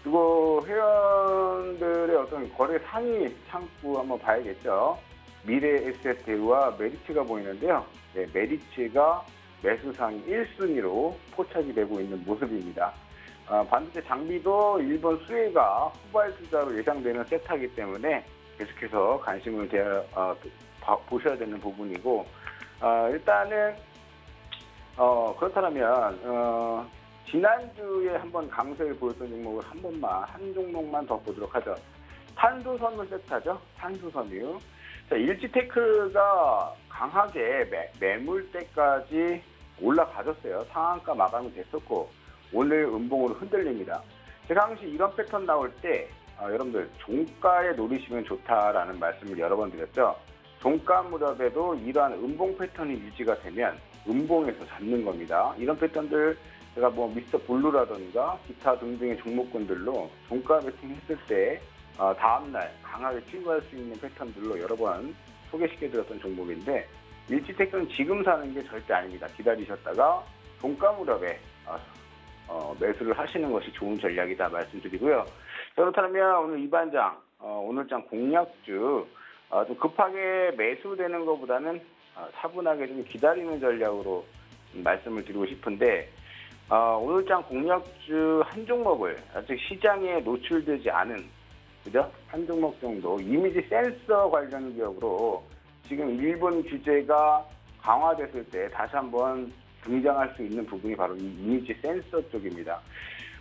Speaker 7: 그리고 회원들의 어떤 거래 상위 창구 한번 봐야겠죠. 미래에셋대우와 메리츠가 보이는데요. 네, 메리츠가 매수상 1순위로 포착이 되고 있는 모습입니다. 반도체 장비도 일본 수혜가 후발 투자로 예상되는 섹터이기 때문에 계속해서 관심을 보셔야 되는 부분이고, 일단은 그렇다면 지난주에 한번 강세를 보였던 종목을 한 종목만 더 보도록 하죠. 탄소섬유 섹터죠. 탄소섬유. 자, 일지테크가 강하게 매물대까지 올라가졌어요. 상한가 마감이 됐었고 오늘 음봉으로 흔들립니다. 제가 항상 이런 패턴 나올 때 여러분들 종가에 노리시면 좋다라는 말씀을 여러 번 드렸죠. 종가 무렵에도 이러한 음봉 패턴이 유지가 되면 음봉에서 잡는 겁니다. 이런 패턴들 제가 미스터 블루라든가 기타 등등의 종목군들로 종가 매칭했을 때 다음날 강하게 출구할 수 있는 패턴들로 여러 번 소개시켜드렸던 종목인데, 일지테크는 지금 사는 게 절대 아닙니다. 기다리셨다가 종가 무렵에 매수를 하시는 것이 좋은 전략이다 말씀드리고요. 그렇다면 오늘 이 반장, 오늘장 공략주 좀 급하게 매수되는 것보다는 차분하게 좀 기다리는 전략으로 말씀을 드리고 싶은데 오늘장 공략주 한 종목을 아직 시장에 노출되지 않은 그죠? 한 종목 정도 이미지 센서 관련 기업으로 지금 일본 규제가 강화됐을 때 다시 한번 등장할 수 있는 부분이 바로 이 이미지 센서 쪽입니다.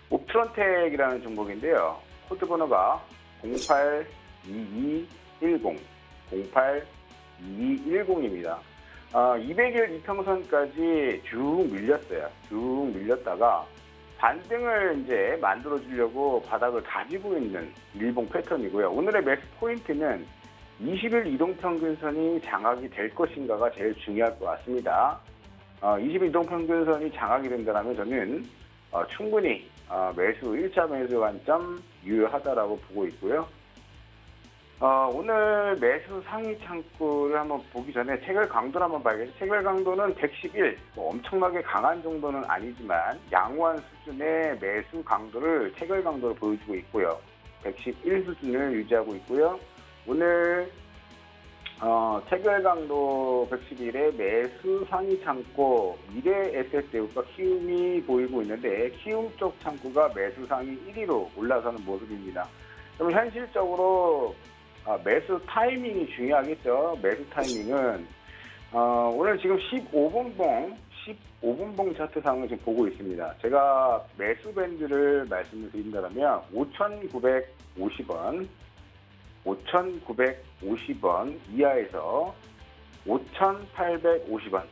Speaker 7: 옵트론텍이라는 종목인데요. 코드 번호가 082210, 082210입니다. 200일 이평선까지 쭉 밀렸어요. 쭉 밀렸다가 반등을 이제 만들어 주려고 바닥을 다지고 있는 일봉 패턴이고요. 오늘의 매수 포인트는 20일 이동평균선이 장악이 될 것인가가 제일 중요할 것 같습니다. 20일 이동평균선이 장악이 된다면 저는 충분히 매수 1차 매수 관점 유효하다라고 보고 있고요. 오늘 매수 상위 창구를 한번 보기 전에 체결 강도를 한번 봐야겠죠. 체결 강도는 111, 엄청나게 강한 정도는 아니지만 양호한 수준의 매수 강도를 체결 강도를 보여주고 있고요. 111 수준을 유지하고 있고요. 오늘 체결 강도 111에 매수 상위 창구 미래에셋제휴과 키움이 보이고 있는데 키움 쪽 창구가 매수 상위 1위로 올라서는 모습입니다. 그럼 현실적으로 매수 타이밍이 중요하겠죠. 매수 타이밍은 오늘 지금 15분봉 차트상을 지금 보고 있습니다. 제가 매수 밴드를 말씀을 드린다면 5,950원, 5,950원 이하에서 5,850원,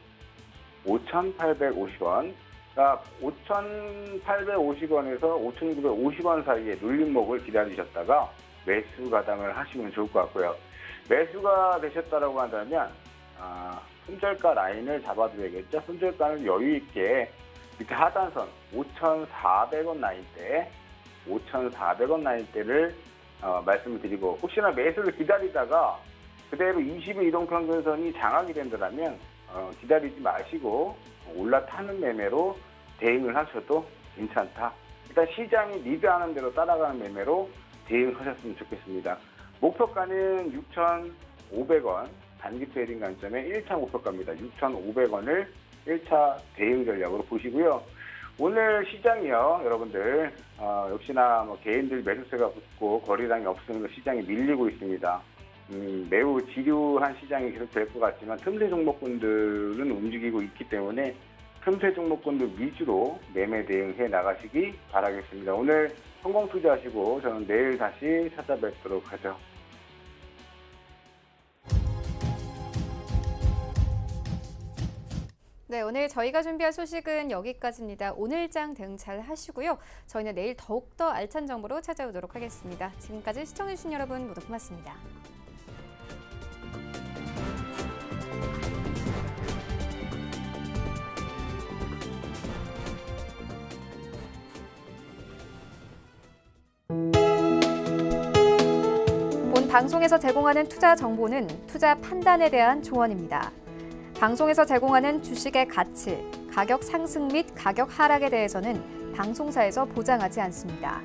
Speaker 7: 5,850원, 그러니까 5,850원에서 5,950원 사이에 눌림목을 기다리셨다가 매수 가담을 하시면 좋을 것 같고요. 매수가 되셨다라고 한다면 손절가 라인을 잡아드려야겠죠. 손절가는 여유 있게 밑에 하단선 5,400원 라인대, 5,400원 라인대를 말씀을 드리고 혹시나 매수를 기다리다가 그대로 20일 이동평균선이 장악이 된다면 기다리지 마시고 올라타는 매매로 대응을 하셔도 괜찮다. 일단 시장이 리드하는 대로 따라가는 매매로 대응하셨으면 좋겠습니다. 목표가는 6,500원, 단기 트레이딩 관점의 1차 목표가입니다. 6,500원을 1차 대응 전략으로 보시고요. 오늘 시장이요, 여러분들 역시나 개인들 매수세가 붙고 거래량이 없으면서 시장이 밀리고 있습니다. 매우 지루한 시장이 계속 될 것 같지만 틈새 종목군들은 움직이고 있기 때문에 틈새 종목군들 위주로 매매 대응해 나가시기 바라겠습니다. 오늘 성공 투자하시고 저는 내일 다시 찾아뵙도록 하죠.
Speaker 1: 네, 오늘 저희가 준비한 소식은 여기까지입니다. 오늘장 대응 잘 하시고요. 저희는 내일 더욱더 알찬 정보로 찾아오도록 하겠습니다. 지금까지 시청해주신 여러분 모두 고맙습니다. 본 방송에서 제공하는 투자 정보는 투자 판단에 대한 조언입니다. 방송에서 제공하는 주식의 가치, 가격 상승 및 가격 하락에 대해서는 방송사에서 보장하지 않습니다.